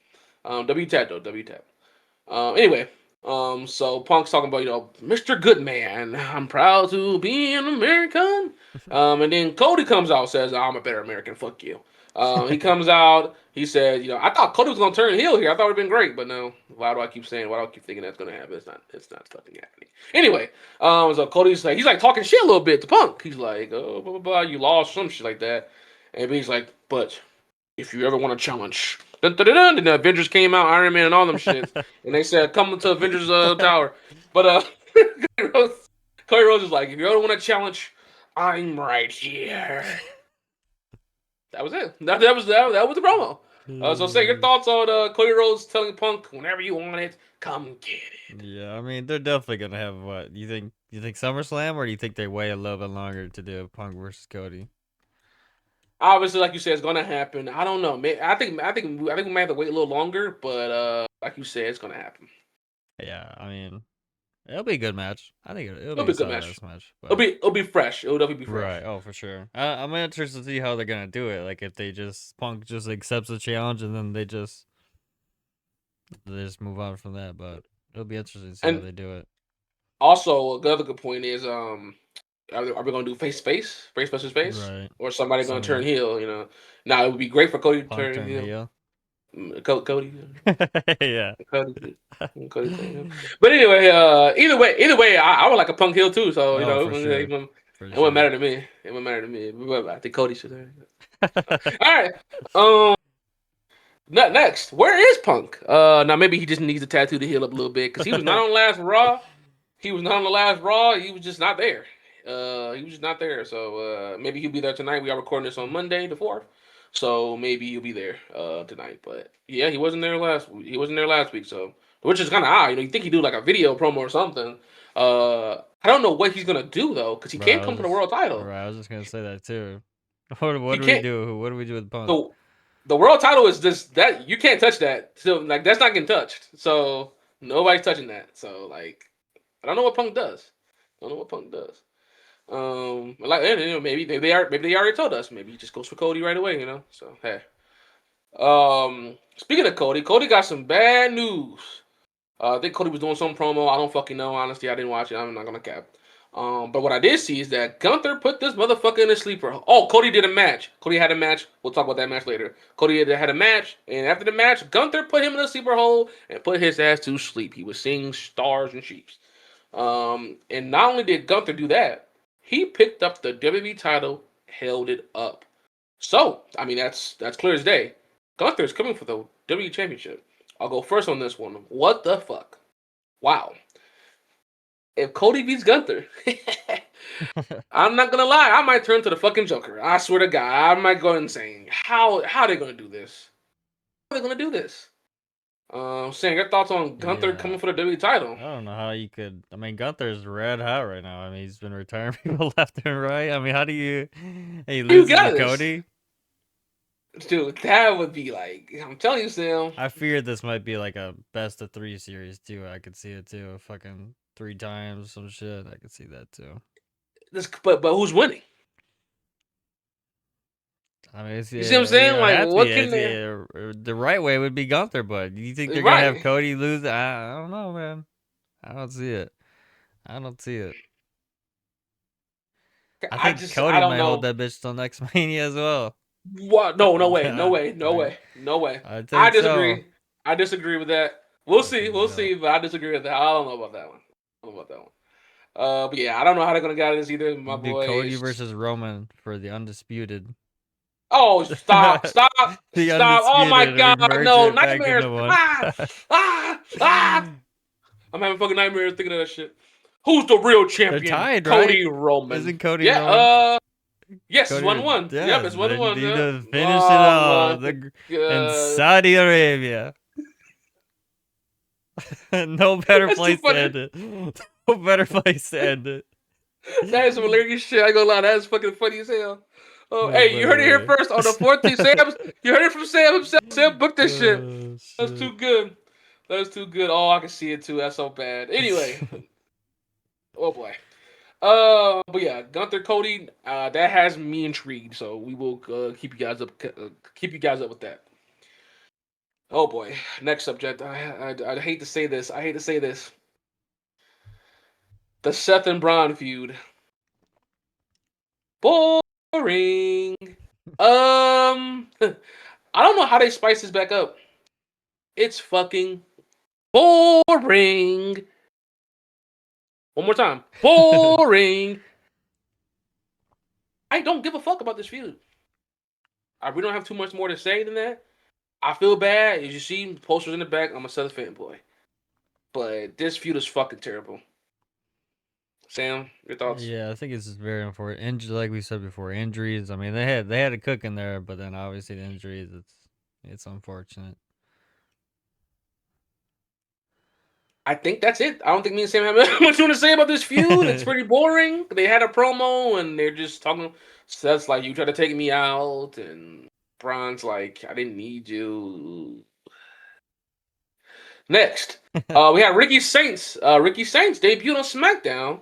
W tap though. W tap. Anyway, so Punk's talking about Mr. Goodman. I'm proud to be an American. And then Cody comes out and says I'm a better American. Fuck you. He comes out. He said, I thought Cody was gonna turn heel here. I thought it'd been great, but no. Why do I keep saying? Why do I keep thinking that's gonna happen? It's not. It's not fucking happening. Anyway, so Cody's like, he's like talking shit a little bit to Punk. He's like, oh, blah blah blah. You lost some shit like that. And he's like, but if you ever want to challenge. Dun, dun, dun, dun. And the Avengers came out, Iron Man and all them shits. And they said, come to Avengers Tower. But Cody Rhodes, Cody Rhodes is like, if you ever want to challenge, I'm right here. That was it. That was the promo. So say your thoughts on Cody Rhodes telling Punk, whenever you want it, come get it. Yeah, I mean they're definitely gonna have what you think SummerSlam, or do you think they wait a little bit longer to do Punk versus Cody? Obviously, like you said, it's gonna happen. I don't know. I think we might have to wait a little longer, but like you said, it's gonna happen. Yeah, I mean it'll be a good match. I think it'll It'll be a be a good solid match. ass match. It'll But be it'll be fresh. It'll definitely be fresh. right, oh for sure. I'm interested to see how they're gonna do it. Like if they just Punk just accepts the challenge and then they just move on from that. But it'll be interesting to see how And they do it. also, another good point is, are we gonna do face versus face, Right. or somebody gonna turn Somebody heel? Now it would be great for Cody to Punk turn turn heel. heel. Cody, Yeah. Cody turn heel. But anyway, either way, I would like a Punk heel too. So Oh, for sure. For it wouldn't sure. matter to me. It wouldn't matter to me. But I think Cody should turn. All right. Um. Next, where is Punk? Now maybe he just needs a tattoo to heal up a little bit because he was not on last Raw. He was not on the last Raw. He was just not there. He was just not there. So maybe he'll be there tonight. We are recording this on Monday, the 4th. So maybe he'll be there tonight. But yeah, he wasn't there last. He wasn't there last week. So which is kind of odd. You think he'd do like a video promo or something. I don't know what he's gonna do though, because he Bro, can't come for the world title. I was just gonna say that too. What He do we can't. do? What do we do with Punk? The the world title is just that you can't touch that. So like that's not getting touched. So nobody's touching that. So like I don't know what Punk does. I don't know what Punk does. Like maybe they already told us. Maybe he just goes for Cody right away. So hey. Speaking of Cody, Cody got some bad news. I think Cody was doing some promo. I don't fucking know. Honestly, I didn't watch it. I'm not gonna cap. But what I did see is that Gunther put this motherfucker in a sleeper. Oh, Cody did a match. Cody had a match. We'll talk about that match later. Cody had a match, and after the match, Gunther put him in a sleeper hole and put his ass to sleep. He was seeing stars and sheeps. And not only did Gunther do that, he picked up the WWE title, held it up. So, I mean, that's clear as day. Gunther is coming for the WWE Championship. I'll go first on this one. What the fuck? Wow. If Cody beats Gunther, I'm not gonna lie, I might turn to the fucking Joker. I swear to God, I might go insane. How are they gonna do this? How are they gonna do this? Saying your thoughts on Gunther Yeah. coming for the WWE title? I don't know how you could. I mean, Gunther's red hot right now. I mean, he's been retiring people left and right. I mean, how do you? He You loses to got this, Cody. dude. That would be like, I'm telling you, Sam. I fear this might be like a best of 3 series too. I could see it too. Fucking 3 times some shit. I could see that too. But who's winning? I mean, You see what I'm saying? it Like, has to be. what can they? The right way would be Gunther, but do you think they're gonna have Right. Cody lose? I don't know, man. I don't see it. I don't see it. I think I Cody don't might hold know. that bitch till next Mania as well. What? No, no way, no Yeah, way, no way, no way. I I think so. disagree. I disagree with that. We'll That's a see. We'll joke. see. But I disagree with that. I don't know about that one. I don't know about that one. But yeah, I don't know how they're gonna get out of this either. My Do boy Cody is. versus Roman for the undisputed. Oh, stop! Stop! The Stop! Oh my undisputed. We God! merge No it back nightmares! into one. Ah! Ah! Ah! I'm having fucking nightmares thinking of that shit. Who's the real They're champion? tied, right? Cody Roman. Isn't Cody Yeah. Roman? Yes, it's Cody, 1-1. Yep, yes. it's 1-1. Then you Yeah. know, finish it Oh my off. In God. Saudi Arabia. No better That's too place to funny. end it. No better place to end it. That is some hilarious shit. I ain't gonna lie, that is fucking funny as hell. Oh, No hey, you heard it here better first on the way. 14th. You heard it from Sam himself. Sam booked this shit. Oh, That's shit. too good. That's too good. Oh, I can see it too. That's so bad. Anyway, oh boy. But yeah, Gunther Cody. That has me intrigued. So we will keep you guys up. Keep you guys up with that. Oh boy. Next subject. I hate to say this. I hate to say this. The Seth and Braun feud. Boring. I don't know how they spice this back up. It's fucking boring. One more time. Boring. I don't give a fuck about this feud. We don't have too much more to say than that. I feel bad. As you see posters in the back, I'm a Southern fanboy. But this feud is fucking terrible. Sam, your thoughts? Yeah, I think it's just very important. Like we said before, injuries. I mean, they had a cook in there, but then obviously the injuries. It's unfortunate. I think that's it. I don't think me and Sam have much more to say about this feud. It's pretty boring. They had a promo and they're just talking. Seth's like, you tried to take me out, and Braun's like, I didn't need you. Next, we had Ricky Saints. Ricky Saints debuted on SmackDown.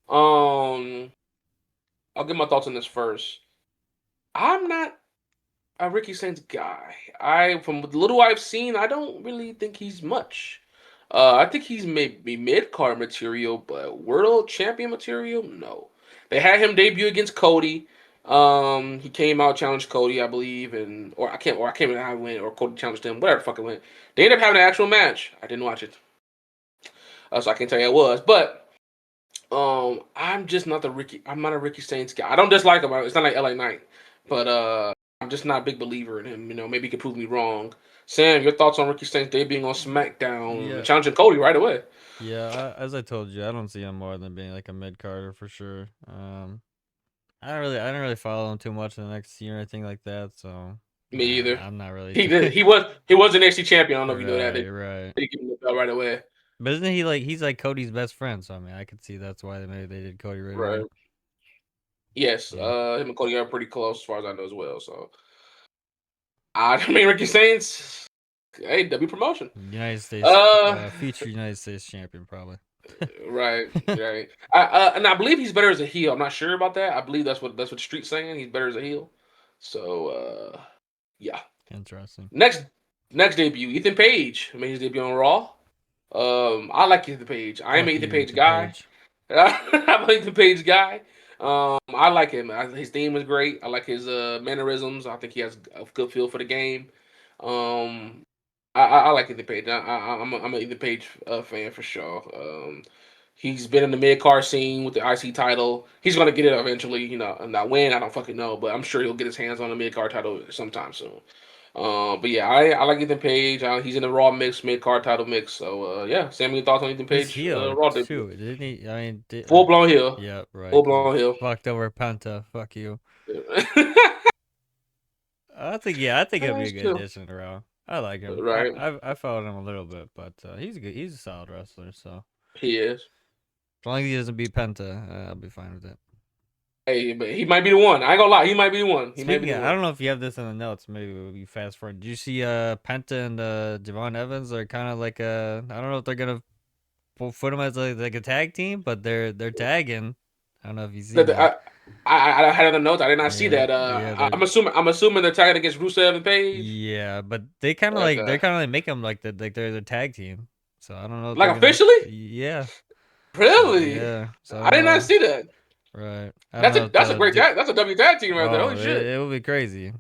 Um, I'll give my thoughts on this first. I'm not a Ricky Saints guy. From the little I've seen, I don't really think he's much. I think he's maybe mid card material, but world champion material, no. They had him debut against Cody. He came out, challenged Cody, I believe, and or I can't remember how it went, or Cody challenged him, whatever the fuck it went. They ended up having an actual match. I didn't watch it, so I can't tell you it was. But I'm just not the Ricky. I'm not a Ricky Saints guy. I don't dislike him. It's not like LA Knight, but I'm just not a big believer in him. You know, maybe he could prove me wrong. Sam, your thoughts on Ricky Saints debuting on SmackDown and Yeah, challenging Cody right away? yeah. As I told you, I don't see him more than being like a mid carder for sure. I don't really follow him too much in the next year or anything like that. So Me either. I'm not really He too. did. He was an NXT champion. I don't know if you know that. Right, right. They give him the belt right away. But isn't he like he's like Cody's best friend? So I mean, I could see that's why maybe they did Cody right Right. away. Yes. Yeah. Him and Cody are pretty close as far as I know as well. So I mean, Ricky Saints. Hey, W promotion. United States, Uh, future United States champion probably. right, right. And I believe he's better as a heel. I'm not sure about that. I believe that's what the street's saying. He's better as a heel. So yeah. Interesting. Next next debut, Ethan Page made his debut on Raw. I like Ethan Page. I am an Fuck Ethan you, Page Ethan guy. Page. I'm an Ethan Page guy. I like him. His theme is great. I like his mannerisms. I think he has a good feel for the game. Um, I like Ethan Page. I'm an Ethan Page fan for sure. He's been in the mid card scene with the IC title. He's gonna get it eventually, you know. And not when, I don't fucking know, but I'm sure he'll get his hands on the mid card title sometime soon. But yeah, I like Ethan Page. He's in the Raw mix, mid card title mix. So yeah, Sam, any thoughts on Ethan He's Page heel Raw debut? too, didn't he? I mean, Full blown heel, yeah, right. full Because he blown heel. fucked over Penta. Fuck you. I think he'll be a That's good true. addition to Raw. I like him. Right, I followed him a little bit, but he's good. He's a solid wrestler. So he is. as long as he doesn't beat Penta, I'll be fine with it. Hey, but he might be the one. I ain't gonna lie, he might be the one. He might be Speaking the of, I one. don't know if you have this in the notes. Maybe we fast forward. Did you see Penta and Devon Evans are kind of like I don't know if they're gonna put them as like a tag team, but they're tagging. I don't know if you've seen That that. I had other notes. I did not see Yeah, that. yeah, they're I'm assuming they're tagging against Rusev and Page. yeah, but Okay, they're kind of like make them like they're the tag team. So I don't know if like they're gonna. officially, Yeah, really? yeah. So I I don't did not know. see that. Right. I don't know if That's a the great tag. That's a W tag team right there. oh Holy shit! it will be crazy.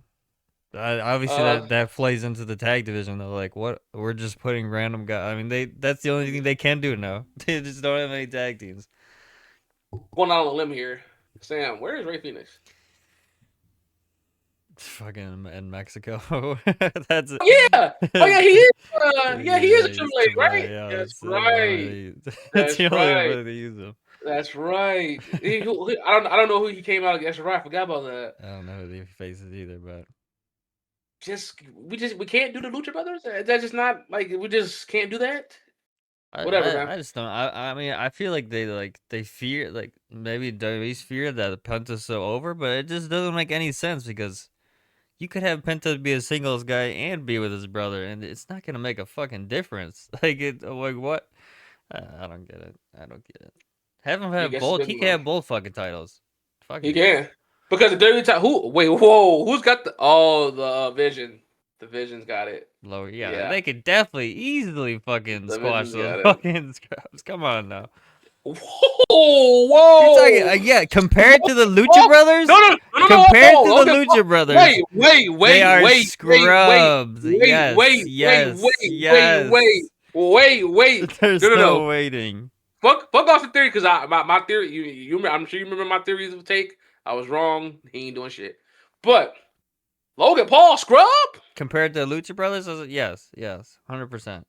Obviously, Uh, that plays into the tag division though. Like, what we're just putting random guys. I mean, that's the only thing they can do now. They just don't have any tag teams. Going out on a limb here, Sam. Where is Ray Phoenix? Fucking in Mexico. That's Yeah. Oh yeah, he is. Yeah, he is yeah, a he's Triple H, Triple A. right? Yeah, That's that's right. that's That's the only right. way they use him. That's right. I don't know who he came out against. Right, I forgot about that. I don't know who the faces either, but We can't do the Lucha Brothers. That's just not like we just can't do that. Whatever, man. I just don't. I mean, I feel like they fear like maybe WWE's fear that Penta's so over, but it just doesn't make any sense because you could have Penta be a singles guy and be with his brother, and it's not gonna make a fucking difference. Like what? I don't get it. I don't get it. Have him I have guess it's both. been He can have both fucking titles. Fuck he it. can because the WWE title. Who? Wait, whoa. Who's got the? Oh, the Vision. The Vision's got it. Lower, yeah, Yeah, they could definitely easily fucking the squash Vision's those got it. fucking scrubs. Come on now. Whoa, You're talking, whoa, yeah, compared to the Lucha whoa. No, Brothers, no, no, no, no. compared to Oh, the okay. Lucha Brothers, Wait, wait, they wait, are wait, wait, wait, scrubs. wait, Yes, wait, wait, yes, wait, wait, wait, yes. wait, wait. No, There's no, no. no waiting. Fuck off the theory because my theory. I'm sure you remember my theories of take. I was wrong. He ain't doing shit. But Logan Paul scrub. Compared to the Lucha Brothers, yes, yes, 100%.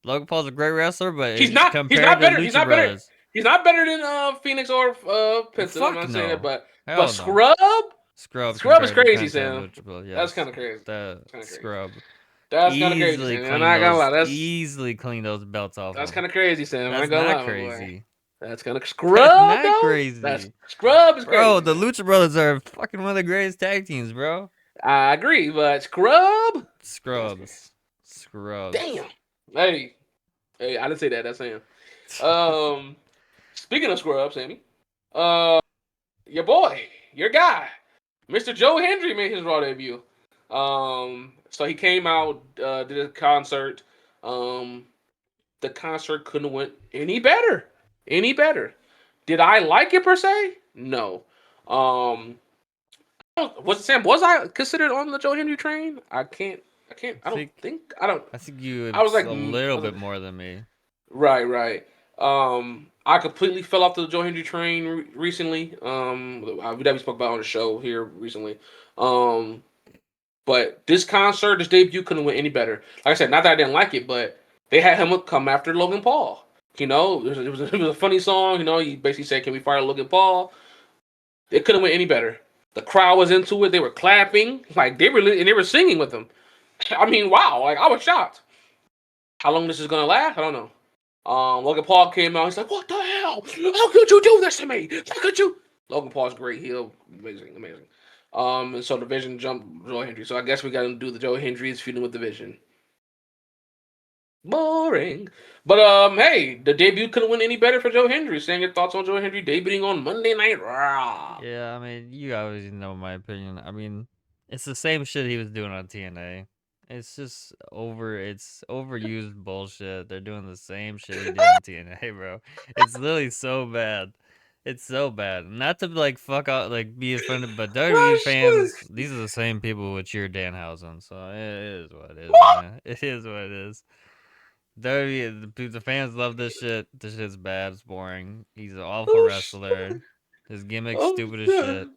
Logan Paul's a great wrestler, but He's it's not. He's compared not to better. He's Lucha not better. Brothers. He's not better than Phoenix or Penta. I'm Fuck not saying that, no. but Hell no. scrub. Scrub Scrub is compared to crazy, Penta and Sam. Lucha Brothers, That's yes. kind of crazy. The That's kind of crazy. scrub. That's kind of crazy, Easily Sam. I'm clean not gonna those. lie. Easily clean those belts off That's him. kind of crazy, Sam. I'm That's not gonna not lie, my boy. crazy. That's kind of That's scrub not though. That's crazy. scrub is Bro, crazy, the man. Lucha Brothers are fucking one of the greatest tag teams, bro. I agree, but scrub. That's crazy. Scrubs. Scrubs. Damn. Hey, hey, I didn't say that. That's Sam. Um, speaking of scrub, Sammy, uh, your boy, your guy, Mr. Joe Hendry made his Raw debut. So he came out, did a concert. Um, the concert couldn't have went any better. Any better. Did I like it per se? No. Um, was Sam? Was I considered on the Joe Hendry train? I can't. I can't. I I don't think think. I don't. I think you I was it's like, a little bit more than me. right, right. I completely fell off the Joe Hendry train recently. We spoke about on the show here recently. Um, but this concert, this debut couldn't went any better. Like I said, not that I didn't like it, but they had him come after Logan Paul. You know, it was a funny song. You know, he basically said, "Can we fire Logan Paul?" It couldn't went any better. The crowd was into it. They were clapping, like and they were singing with him. I mean, wow! Like I was shocked. How long this is gonna last? I don't know. Logan Paul came out. He's like, "What the hell? How could you do this to me? How could you?" Logan Paul's great heel, amazing, amazing. And so the Vision jumped Joe Hendry. So I guess we got to do the Joe Hendry's feuding with the Vision. Boring. But hey, the debut couldn't win any better for Joe Hendry. Saying your thoughts on Joe Hendry debuting on Monday Night Raw. Yeah, I mean, you always know my opinion. I mean, it's the same shit he was doing on TNA. It's just it's overused bullshit. They're doing the same shit he did on TNA, bro. It's literally so bad. It's so bad. Not to like fuck out, like be offended, but WWE fans, these are the same people who cheer Danhausen. So it is what it is, man. It is what it is. The fans love this shit. This shit's bad. It's boring. He's an awful Oh, shit. wrestler. His gimmick's Oh, stupid as God. shit.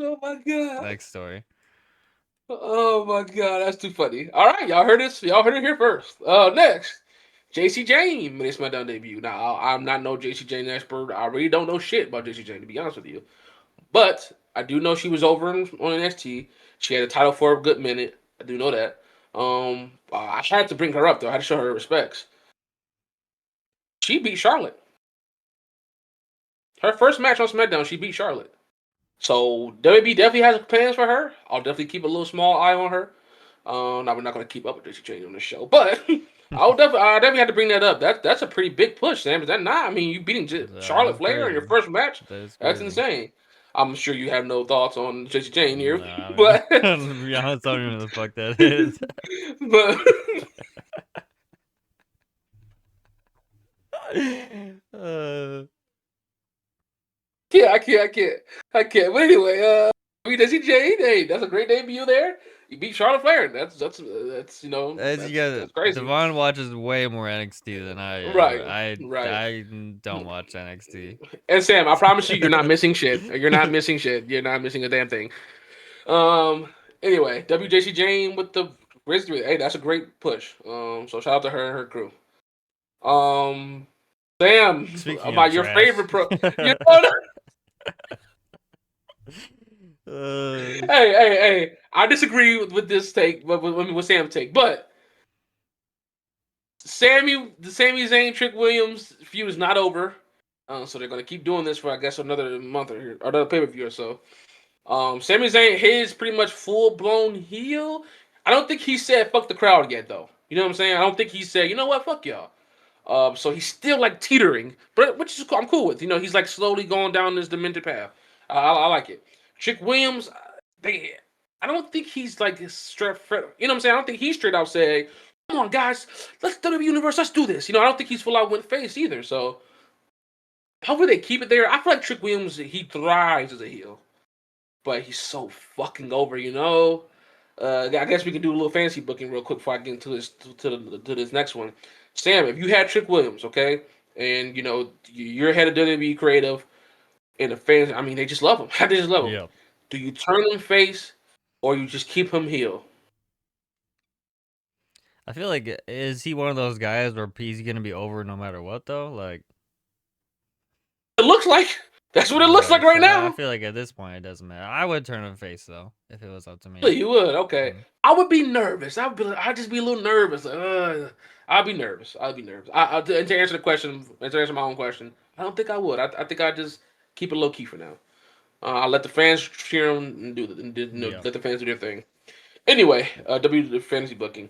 Oh, my God. Next story. Oh, my God. That's too funny. All right. Y'all heard this. Y'all heard it here first. Next. JC Jane made his SmackDown debut. Now, I'm not no JC Jane expert. I really don't know shit about JC Jane, to be honest with you. But I do know she was over on NXT. She had a title for a good minute. I do know that. I had to bring her up though. I had to show her respects. She beat Charlotte. Her first match on SmackDown, she beat Charlotte. So WB definitely has plans for her. I'll definitely keep a little small eye on her. Now we're not going to keep up with Dixie Change on this show, but I definitely had to bring that up. That's a pretty big push, Sam. Is that not? I mean, you beating That Charlotte is Flair in your crazy. first match. That is That's crazy. insane. I'm sure you have no thoughts on Dixie Jane here, Nah, I mean, but to be honest, I don't even know the fuck that is. but uh, yeah, I can't. But anyway, WCJ, hey, that's a great debut there. You beat Charlotte Flair. That's As you got that's crazy. Devon watches way more NXT than I Right, ever. I right. I don't watch NXT. And Sam, I promise you, you're not missing shit. You're not missing shit. You're not missing a damn thing. Um. Anyway, WJC Jane with the Grizzly. Hey, that's a great push. So shout out to her and her crew. Um. Sam, Speaking of about your trash. favorite pro. You know, uh, hey. I disagree with this take, with Sam's take, but the Sami Zayn Trick Williams feud is not over. So they're gonna keep doing this for I guess another month or another pay per view or so. Sami Zayn, his pretty much full blown heel. I don't think he said fuck the crowd yet though. You know what I'm saying? I don't think he said, you know what, fuck y'all. So he's still like teetering, but which is cool. I'm cool with. You know, he's like slowly going down this demented path. I like it. Trick Williams, they, I don't think he's like straight. You know what I'm saying? I don't think he's straight out saying, "Come on, guys, let's WWE Universe, let's do this." You know, I don't think he's full out went face either. So hopefully they keep it there. I feel like Trick Williams he thrives as a heel, but he's so fucking over. You know. I guess we can do a little fancy booking real quick before I get into this to this next one. Sam, if you had Trick Williams, okay, and you know you're head of WWE creative, and the fans, I mean, they just love him. They just love him. yep. Do you turn him face, or you just keep him heel? I feel like is he one of those guys where he's gonna be over no matter what though? Like, It looks like that's what it looks like right? So right I now. feel like at this point it doesn't matter. I would turn him face though if it was up to me. Really, you would, okay. Mm. I would be nervous. I'd just be a little nervous. Like, I'd be nervous. I'd be nervous. To answer the question, to answer my own question, I don't think I would. I think I'd just keep it low key for now. I'll let the fans cheer them and Yeah. let the fans do their thing. Anyway, W fantasy booking.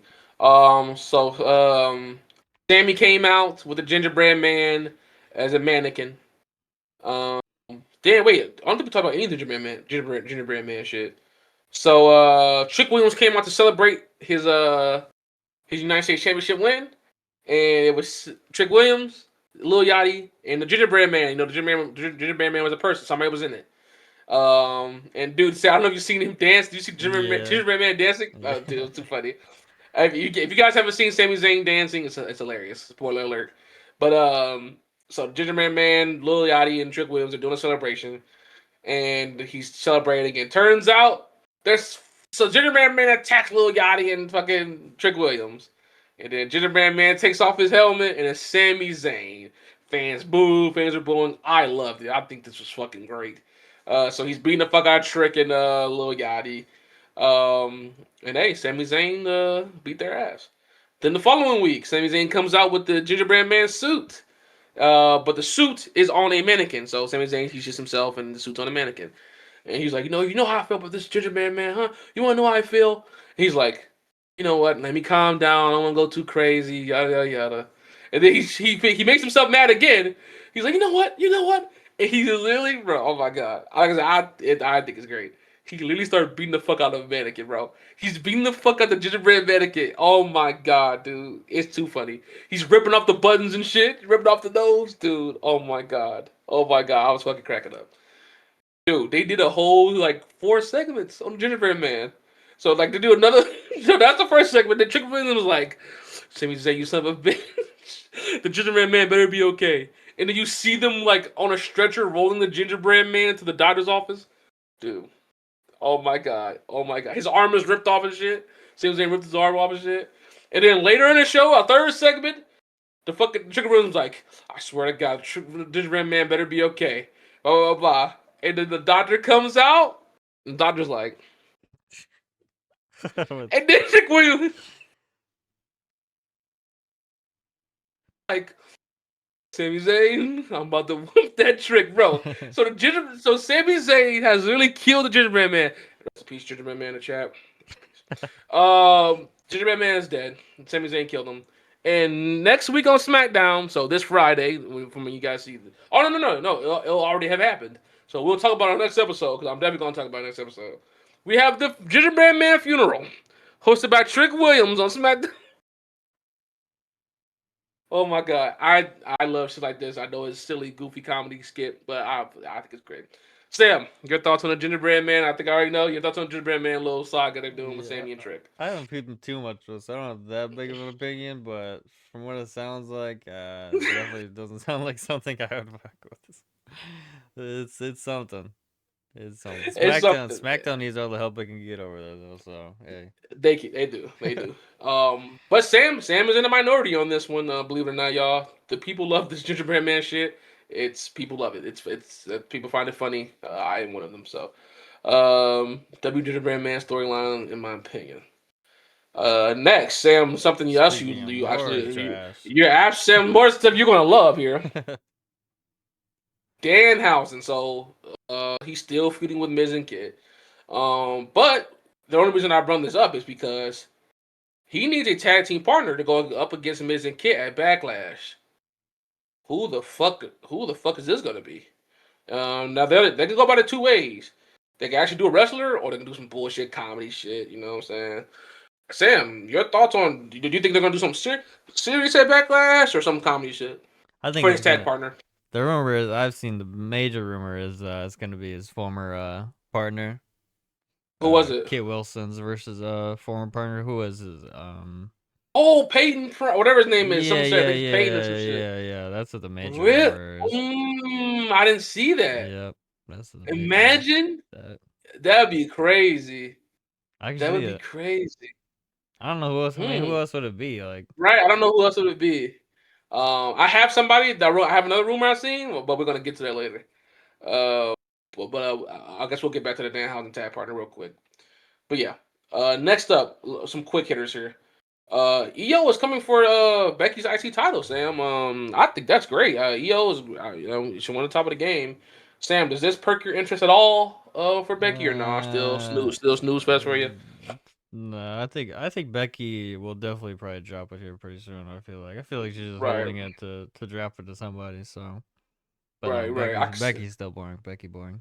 Sammy came out with a gingerbread man as a mannequin. Um, damn, wait, I don't think we talked about any of the gingerbread man shit. So Trick Williams came out to celebrate his United States Championship win, and it was Trick Williams, Lil Yachty, and the gingerbread man. You know, the gingerbread man was a person. Somebody was in it. And dude, I don't know if you've seen him dance. Did you see Yeah. Gingerbread Man dancing? Yeah. Oh, dude, it was too funny. If you guys haven't seen Sami Zayn dancing, it's hilarious. Spoiler alert. But so Gingerbread Man, Lil Yachty, and Trick Williams are doing a celebration, and he's celebrating. And turns out there's so Gingerbread Man attacks Lil Yachty and fucking Trick Williams, and then Gingerbread Man takes off his helmet, and it's Sami Zayn. Fans boo, fans are booing. I loved it. I think this was fucking great. So he's beating the fuck out of Trick and Lil Yachty. And hey, Sami Zayn beat their ass. Then the following week, Sami Zayn comes out with the Gingerbread Man suit. But the suit is on a mannequin. So Sami Zayn, he's just himself and the suit's on a mannequin. And he's like, you know how I feel about this Gingerbread Man, huh? You wanna know how I feel? And he's like, you know what? Let me calm down. I don't wanna go too crazy. Yada yada yada. And then he makes himself mad again. He's like, you know what? You know what? And he's literally, bro. Oh my god. Like I said, I think it's great. He literally started beating the fuck out of a mannequin, bro. He's beating the fuck out of the gingerbread mannequin. Oh my god, dude. It's too funny. He's ripping off the buttons and shit. Ripping off the nose, dude. Oh my god. Oh my god. I was fucking cracking up. Dude, they did a whole like 4 segments on Gingerbread Man. So like to do another so that's the first segment. Then Trick Williams was like, Sammy say you son of a bitch. The Gingerbread Man better be okay. And then you see them like on a stretcher rolling the Gingerbread Man into the doctor's office. Dude. Oh my god. Oh my god. His arm is ripped off and shit. Same as they ripped his arm off and shit. And then later in the show, a third segment, the fucking Trigger Room's like, I swear to God, this red man better be okay. Blah, blah, blah. And then the doctor comes out, and the doctor's like, and then Trick Williams, like, Sami Zayn, I'm about to whoop that trick, bro. So Sami Zayn has literally killed the Gingerbread Man. Rest in peace, Gingerbread Man in the chat. Gingerbread Man is dead. Sami Zayn killed him. And next week on SmackDown, so this Friday, from when you guys see, oh no, it'll already have happened. So we'll talk about it on next episode because I'm definitely gonna talk about it next episode. We have the Gingerbread Man funeral, hosted by Trick Williams on SmackDown. Oh my god, I love shit like this. I know it's silly, goofy comedy skit, but I think it's great. Sam, your thoughts on the Gingerbread Man? I think I already know your thoughts on the Gingerbread Man little saga they're doing with Yeah, Sammy and Trick. I haven't peeped in too much of this. I don't have that big of an opinion, but from what it sounds like, definitely doesn't sound like something I would fuck with. It's something. It's something. It's something. SmackDown needs all the help they can get over there, though. So hey. They do. But Sam is in the minority on this one. Believe it or not, y'all. The people love this Gingerbread Man shit. It's people love it. It's people find it funny. I am one of them. So, W Gingerbread Man storyline, in my opinion. Next, Sam, something else Speaking of you more actually trash. you're Sam more stuff you're gonna love here. Danhausen. So, he's still feuding with Miz and Kid. But the only reason I brought this up is because he needs a tag team partner to go up against Miz and Kit at Backlash. Who the fuck? Who the fuck is this gonna be? Now they can go about it two ways. They can actually do a wrestler, or they can do some bullshit comedy shit. You know what I'm saying? Sam, your thoughts on? Do you think they're gonna do something serious at Backlash or some comedy shit I think for it's his tag gonna. partner? The rumor is I've seen the major rumor is it's gonna be his former partner, Who was it? Kit Wilson's versus former partner. Who was his Oh, Peyton, whatever his name is. Someone Yeah, said I yeah, think it's yeah, Peyton or some yeah, shit. yeah, yeah. That's what the major Real? rumor is. I didn't see that. Yep, that's the major rumor. Imagine That that'd be crazy. I can That see would be it. crazy. I don't know who else. I mean, who Hmm. else would it be? Like, Right? I don't know who else it would be. I have somebody that I have another rumor I've seen, but we're gonna get to that later. Uh, but I guess we'll get back to the Danhausen tag partner real quick. But yeah. Next up, some quick hitters here. EO is coming for Becky's IC title, Sam. I think that's great. EO is she's on the top of the game. Sam, does this perk your interest at all? For Becky or no? Still snooze fest for you. no, I think Becky will definitely probably drop it here pretty soon. I feel like she's just Right, holding it to drop it to somebody. So, but no, right. Becky's still boring. Becky boring.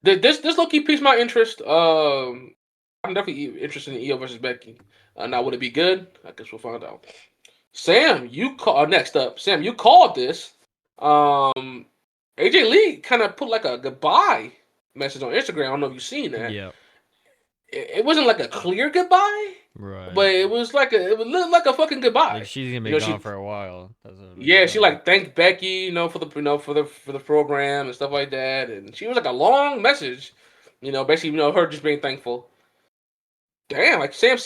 This low key piques my interest. I'm definitely interested in EO versus Becky. Now, would it be good? I guess we'll find out. Sam, you call next up. Sam, you called this. AJ Lee kind of put like a goodbye message on Instagram. I don't know if you've seen that. Yeah, It wasn't like a clear goodbye, but right. it was look like a fucking Like goodbye. she's gonna You be know, gone she for a while. That's what it looks yeah, she like. like thanked Becky, for the for the program and stuff like that, and she was like a long message, basically, her just being thankful. Damn, like Sam,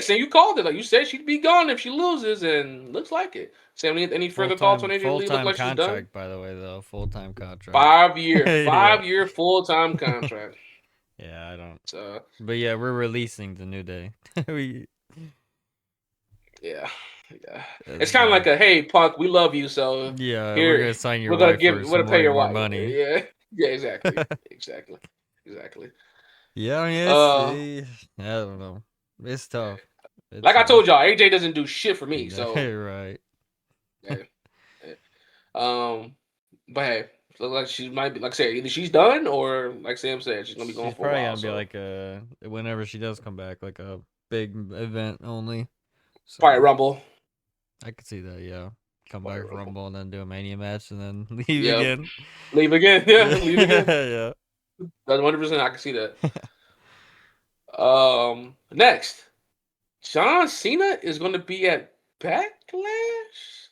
you called it. Like you said, she'd be gone if she loses, and looks like it. Sam, any further thoughts on AJ Full Lee? Look time like she's done. contract, by the way, though. Full time contract. 5 year, Yeah. 5 year full time contract. Yeah, I don't. So But yeah, we're releasing the New Day. we yeah, yeah. That's It's kind of bad. like a hey, Punk, we love you, so Yeah, we're here gonna sign your wife for we're some gonna pay way your more wife. money. Yeah, yeah, exactly. Yeah, I mean Uh, I don't know. It's tough. It's like I tough. told y'all, AJ doesn't do shit for me, so Right. yeah. Yeah. But hey, look like she might be like I said, either she's done or like Sam said, she's gonna be gone She's for a probably while. gonna be So like a whenever she does come back, like a big event only. probably So Rumble. I could see that. Yeah, come Probably back for Rumble. Rumble and then do a Mania match and then leave Yep. again. Leave again. Yeah, leave again. Yeah. That's 100%. I can see that. Next, John Cena is going to be at Backlash.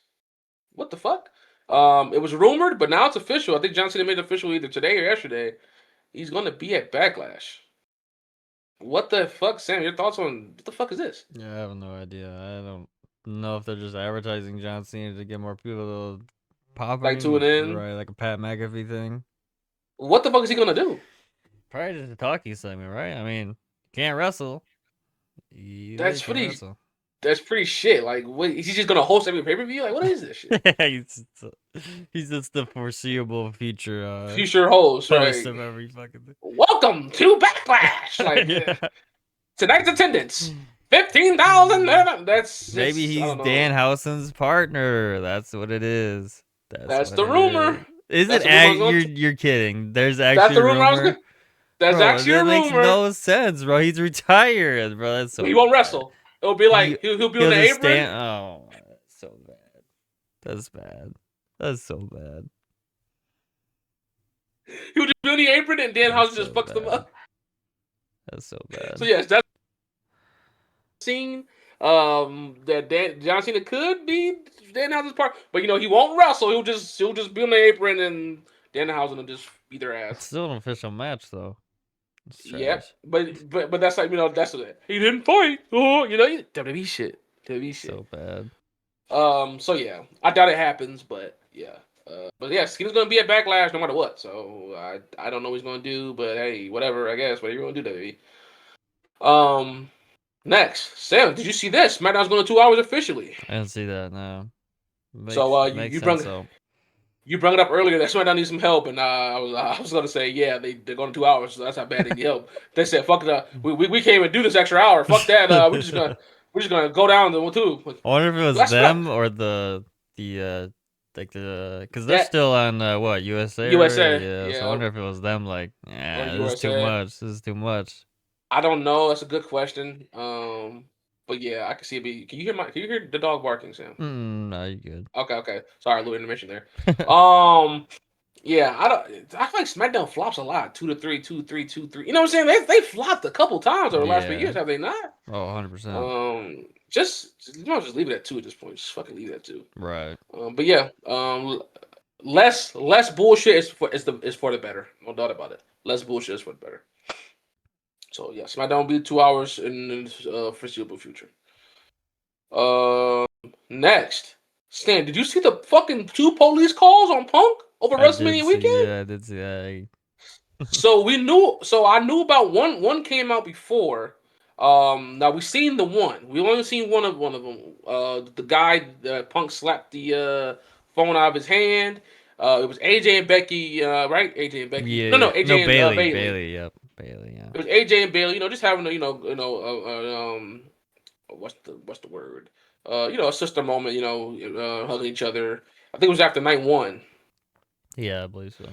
What the fuck? It was rumored, but now it's official. I think John Cena made it official either today or yesterday. He's going to be at Backlash. What the fuck, Sam? Your thoughts on what the fuck is this? Yeah, I have no idea. I don't know if they're just advertising John Cena to get more people to Like tune popping, in. right? Like a Pat McAfee thing. What the fuck is he gonna do? Probably just a talking segment, right? I mean, can't wrestle. You really That's can't pretty. wrestle. That's pretty shit. Like, what? Is he just gonna host every pay per view? Like, what is this shit? He's just the foreseeable future Future host, host right? of every fucking Welcome to Backlash. thing. Like Yeah. tonight's attendance, 15,000. That's Maybe just I he's don't know. Danhausen's partner. That's what it is. That's That's what the it rumor. is. Is it? That's the rumor. I was going. You're kidding. There's That's actually the a rumor. I was rumor, going. That's bro. actually a That makes rumor. no sense, bro. He's retired, bro. That's He so won't bad. wrestle. It'll be He like he'll be on he'll the just apron. stand. Oh, that's so bad. That's bad. That's so bad. He would just be on the apron, and That's Danhausen just so fucks them bad. up. That's so So bad. yes, that's scene. That John Cena could be Danhausen's part, but he won't wrestle. He'll just be on the apron, and Danhausen will just beat their It's ass. still an official match though. It's Yep, trash. but that's like that's what he didn't fight. Oh, WWE shit, WWE shit. So bad. So yeah, I doubt it happens, but yeah. But yeah, Cena's gonna be at Backlash no matter what. So I don't know what he's gonna do, but hey, whatever. I guess whatever you gonna do, WWE. Um, next, Sam, did you see this? SmackDown's going to 2 hours officially. I didn't see that. No, So makes you, makes you sense brung though. you brung it up earlier that SmackDown needs some help, and I was going to say yeah they're going to 2 hours, so that's how bad they need help. They said fuck it, we can't even do this extra hour. Fuck that. We're just gonna go down to two. I wonder if it was That's not them or the like because they're that still on what USA, right? USA. Yeah. So I Yeah, wonder if it was them. Like, or yeah, this is too USA. much. This is too much. I don't know. That's a good question. But yeah, I can see it be. Can you hear the dog barking, Sam? No, you good. Okay, okay. Sorry, little intermission there. Um, yeah, I don't. I feel like SmackDown flops a lot. 2 to 3, 2, 3, 2, 3. You know what I'm saying? They flopped a couple times over the last few years, Yeah. have they not? Oh, 100%. Just you know, just leave it at two at this point. Just fucking leave it at two. Right. But yeah, less bullshit is for the better. No doubt about it. Less bullshit is for the better. So yeah, SmackDown will be 2 hours in the foreseeable future. Next, Stan, did you see the fucking two police calls on Punk over I did WrestleMania see. weekend? Yeah, I did see that. So we knew. So I knew about one. One came out before. Now we seen the one. We only seen one of them. The guy, Punk slapped the phone out of his hand. It was AJ and Becky, right? AJ and Becky. Yeah, No, no, yeah. No, AJ and Bailey. Bailey. Bailey. Yep. Bailey. Yeah. It was AJ and Bailey. Just having a what's the word? A sister moment. Hugging each other. I think it was after night one. Yeah, I believe so.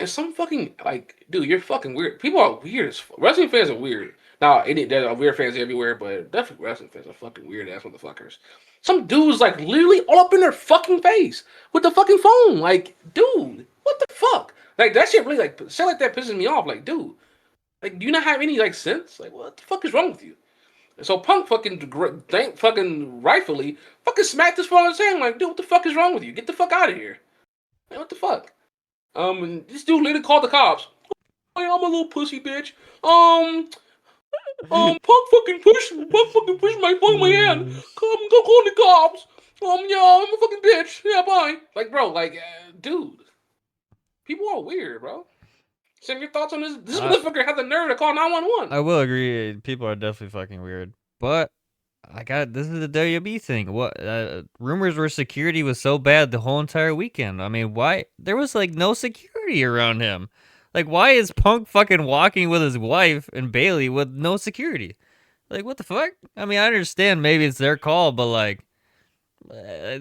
And some fucking like, dude, you're fucking weird. People are weird as fuck. Wrestling fans are weird. Now, there are weird fans everywhere, but definitely wrestling fans are fucking weird ass motherfuckers. Some dudes like literally all up in their fucking face with the fucking phone. Like, dude, what the fuck? Like that shit really shit like that pisses me off. Like, dude, like, do you not have any sense? Like, what the fuck is wrong with you? And so Punk fucking rightfully fucking smacked his phone and saying like, dude, what the fuck is wrong with you? Get the fuck out of here. Man, what the fuck? And this dude literally called the cops. Hey, I'm a little pussy bitch. Punk fucking pushed my phone in my hand. Go call the cops. Yeah, I'm a fucking bitch. Yeah, bye. Like, bro, dude, people are weird, bro. Send your thoughts on this. This I motherfucker had the nerve to call 911. I will agree. People are definitely fucking weird, but this is the WB thing. What rumors were security was so bad the whole entire weekend. I mean, why there was like no security around him? Like, why is Punk fucking walking with his wife and Bailey with no security? Like, what the fuck? I mean, I understand maybe it's their call, but like,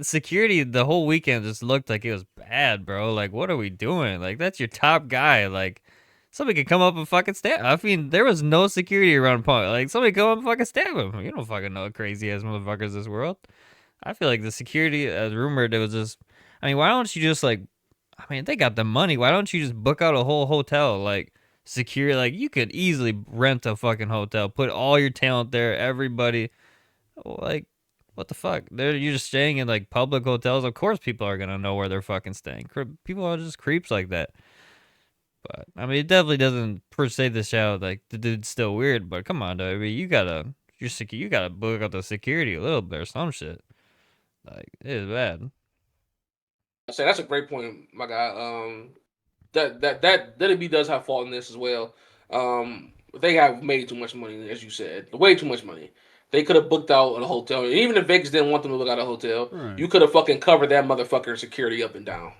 security the whole weekend just looked like it was bad, bro. Like, what are we doing? Like, that's your top guy. Like, somebody could come up and fucking stab. I mean, there was no security around Punk. Like, somebody come up and fucking stab him. You don't fucking know crazy ass motherfuckers this world. I feel like the security, as rumored, it was just. I mean, why don't you just like? I mean, they got the money. Why don't you just book out a whole hotel? Like, secure. Like, you could easily rent a fucking hotel, put all your talent there, everybody. Like, what the fuck? You're just staying in like public hotels. Of course, people are gonna know where they're fucking staying. People are just creeps like that. But I mean, it definitely doesn't per se the show like the dude's still weird. But come on, though. I mean, you gotta book out the security a little bit or some shit. Like, it is bad. I say that's a great point, my guy. That WB does have fault in this as well. They have made too much money, as you said, way too much money. They could have booked out a hotel. Even if Vegas didn't want them to book out a hotel, Right. you could have fucking covered that motherfucker security up and down.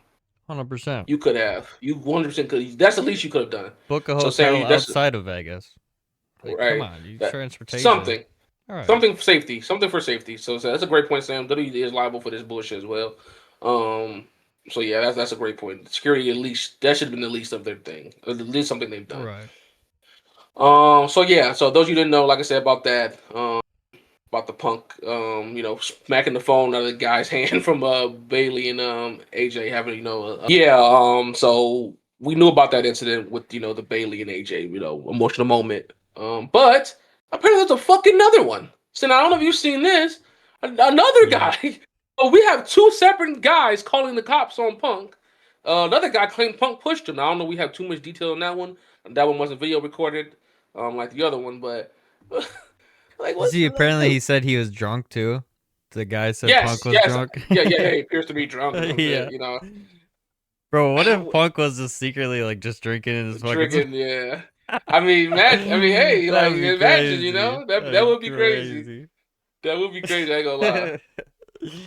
100%. You could have. You 100% could. That's the least you could have done. Book a So Sam, hotel that's outside of Vegas. Like, come right. on, you That transportation. something, All right. something for safety, something for safety. So that's a great point, Sam. WWE is liable for this bullshit as well. Um. So yeah, that's a great point. Security at least that should have been the least of their thing. At least something they've done. Right. So yeah, so those you didn't know, like I said about that, about the Punk, smacking the phone out of the guy's hand from Bailey and AJ having, yeah. So we knew about that incident with the Bailey and AJ, emotional moment. But apparently there's a fucking another one. So now I don't know if you've seen this. Another Yeah. guy. Oh, we have two separate guys calling the cops on Punk. Another guy claimed Punk pushed him. Now, I don't know. We have too much detail on that one. That one wasn't video recorded, like the other one. But like, You what? see, apparently Dude. he said he was drunk too. The guy said Punk Yes, was yes, drunk. yeah, yeah. He appears to be drunk. You know what I'm Yeah. saying? You know, Bro, what if Punk was just secretly like just drinking in his fucking drinking. Yeah. I mean, imagine. I mean, hey, like That'd be imagine. crazy. That That'd would be be crazy. crazy. That would be crazy. I ain't gonna lie.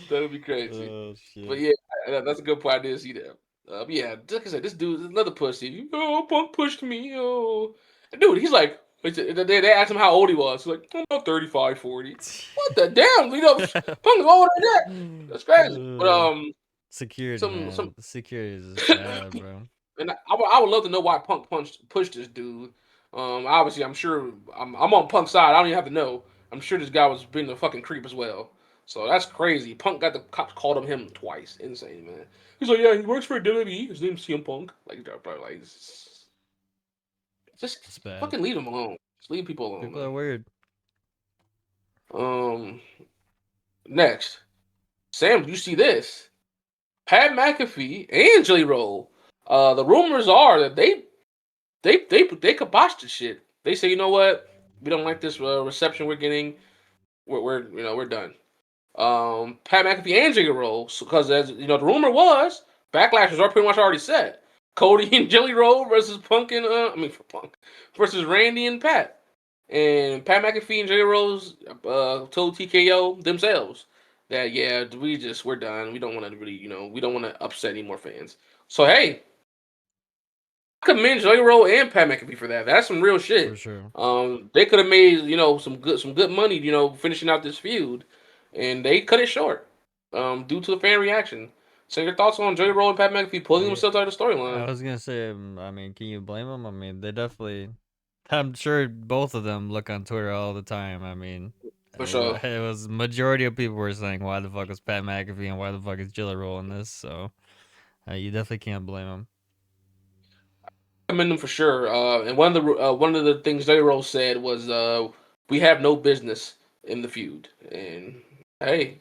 That would be crazy. Oh But shit. yeah, that's a good point. I didn't see that. Yeah, like I said, this dude is another pussy. Oh, Punk pushed me. Oh, dude, he's like, they asked him how old he was. He's like, I'm about 35, 40. What the damn? Punk is older than that. That's crazy. But Uh, security, some man. The security is just bad, bro. and I would love to know why Punk pushed this dude. Obviously, I'm sure I'm on Punk's side. I don't even have to know. I'm sure this guy was being a fucking creep as well. So that's crazy. Punk got the cops called him twice. Insane, man. He's like, yeah, he works for WWE. His name's CM Punk. Like, bro, like, just It's bad. fucking leave him alone. Just leave people alone, People are man. weird. Um, next, Sam, do you see this? Pat McAfee and Jelly Roll. The rumors are that they kiboshed the shit. They say, you know what? We don't like this reception we're getting. We're done. Pat McAfee and Jigga Roll, because as you know, the rumor was Backlash was pretty much already set. Cody and Jelly Roll versus Punk and for Punk versus Randy and Pat. And Pat McAfee and Jelly Rolls told TKO themselves that yeah, we're done. We don't want to really we don't want to upset any more fans. So hey, commend Joey Roll and Pat McAfee for that. That's some real For shit. sure. They could have made some good money, finishing out this feud, and they cut it short, due to the fan reaction. So your thoughts on Joey Roll and Pat McAfee pulling Yeah. themselves out of the I storyline? was gonna say, I mean, can you blame them? I mean, they definitely. I'm sure both of them look on Twitter all the time. I mean, For sure. it was majority of people were saying, "Why the fuck is Pat McAfee and why the fuck is Jilla rolling this?" So you definitely can't blame them. Commend them for sure. And one of the things Joey Roll said was, "We have no business in the feud," and hey,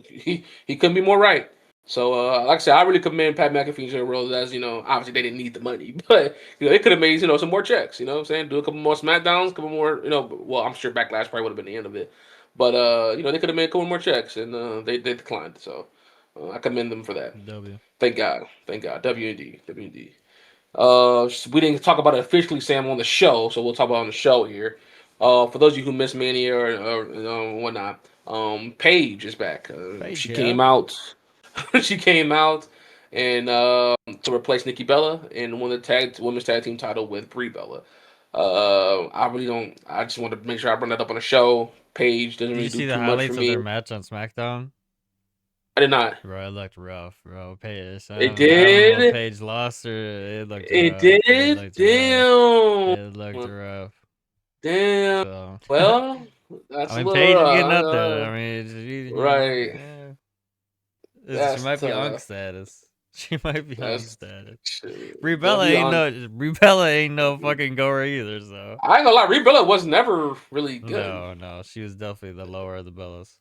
he couldn't be more right. So, like I said, I really commend Pat McAfee and Joey Rose. As obviously they didn't need the money, but they could have made some more checks. You know what I'm saying? Do a couple more Smackdowns, a couple more. Well, I'm sure Backlash probably would have been the end of it, but they could have made a couple more checks, and they declined. So, I commend them for that. W. Thank God. WND, WND. We didn't talk about it officially, Sam, on the show, so we'll talk about it on the show here. For those of you who missed Mania or whatnot, Paige is back. Page, She yeah. came out. She came out and to replace Nikki Bella and won the women's tag team title with Brie Bella. I really don't. I just want to make sure I bring that up on the show. Paige doesn't Did really you do see the too much for highlights of me. their match on SmackDown? I did not. Bro, it looked rough, bro. Paige, It I don't know if did. Paige lost or it looked It rough. It did. looked rough. Damn. It looked rough. Damn. So, Well, that's I a mean, little Paige is getting up there. I mean, right. she That's might be Unk tough. status. She might be Unk That's status. shit. Rebella W ain't on. no Rebella ain't no fucking goer either. So I ain't gonna lie, Rebella was never really good. no, no, she was definitely the lower of the Bellas.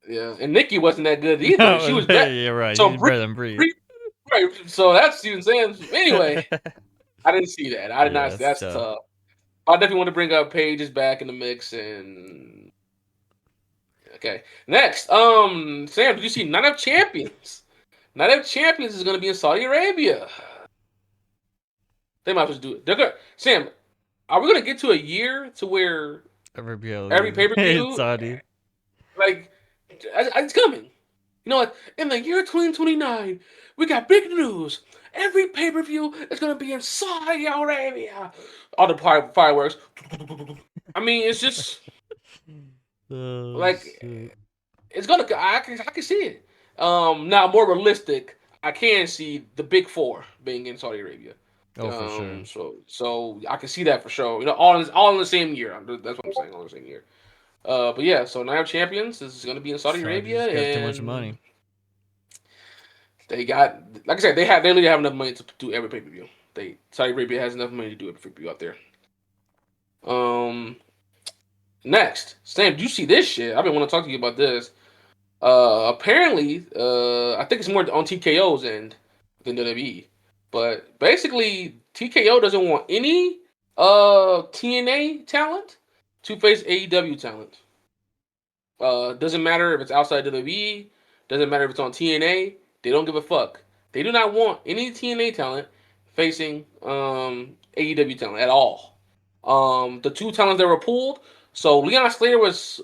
Yeah, and Nikki wasn't that good either. She No, was bad. you're right. So She's Brie, better than Bree. Brie, right. So that's you saying. Anyway, I didn't see that. I did not. Yeah, it's That's tough. tough. I definitely want to bring up Paige is back in the mix and okay. Next, Sam, did you see Night of Champions? Night of Champions is going to be in Saudi Arabia. They might as well do it. They're good. Sam, are we going to get to a year to where Every PLE every pay per it's view, Saudi. like, it's coming? You know what? In the year 2029, we got big news. Every pay per view is going to be in Saudi Arabia. All the fireworks. I mean, it's just Oh like shit. it's gonna. I can see it. Now more realistic. I can see the big four being in Saudi Arabia. Oh, for sure. So I can see that for sure. All in the same year. That's what I'm saying. All in the same year. But yeah. So Night of Champions is going to be in Saudi Saudi Arabia, just got too much money. and they got, like I said, they literally have enough money to do every pay per view. Saudi Arabia has enough money to do it for you out there. Um, Next, Sam, do you see this shit? I've been want to talk to you about this. Apparently, I think it's more on TKO's end than WWE. But basically, TKO doesn't want any TNA talent to face AEW talent. Doesn't matter if it's outside WWE. Doesn't matter if it's on TNA. They don't give a fuck. They do not want any TNA talent facing AEW talent at all. The two talents that were pulled. So Leon Slater was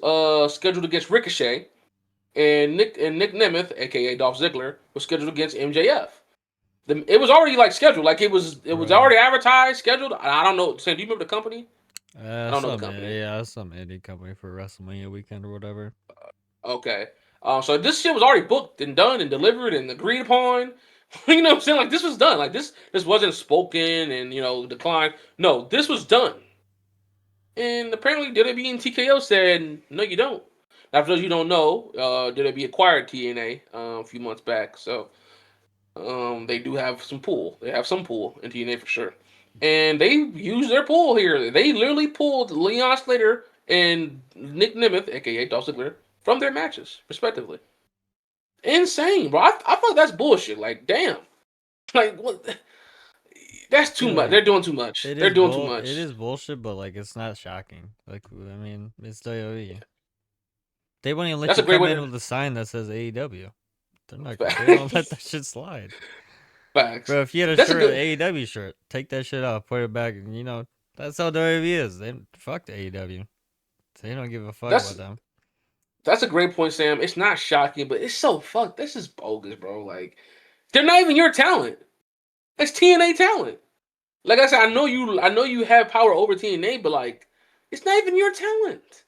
scheduled against Ricochet, and Nick Nemeth, aka Dolph Ziggler, was scheduled against MJF. It was already like scheduled, like it was Right. already advertised, scheduled. I don't know. Sam, do you remember the company? I don't know the Some company. yeah, some indie company for WrestleMania weekend or whatever. Okay. So this shit was already booked and done and delivered and agreed upon. You know what I'm saying? Like this was done. Like this wasn't spoken and declined. No, this was done. And apparently WWE and TKO said, no, you don't. Now, for those you don't know, WWE acquired TNA a few months back, so they do have some pull. They have some pull in TNA for sure. And they used their pull here. They literally pulled Leon Slater and Nick Nemeth, aka Dolph Ziggler, from their matches, respectively. Insane, bro. I thought that's bullshit. Like, damn. Like, what? That's too Feel much. like They're doing too much. They're doing too it much. is bullshit, but like it's not shocking. Like I mean, it's WWE. They won't even let That's you a great come way in to with a sign that says AEW. They don't let that facts. shit slide. Facts. Bro, if you had a That's a shirt, good. AEW shirt, take that shit off, put it back, and that's how WWE is. They fuck the AEW. They don't give a fuck That's about them. that's a great point, Sam. It's not shocking, but it's so fuck. This is bogus, bro. Like they're not even your talent. It's TNA talent. Like I said, I know you have power over TNA, but like it's not even your talent.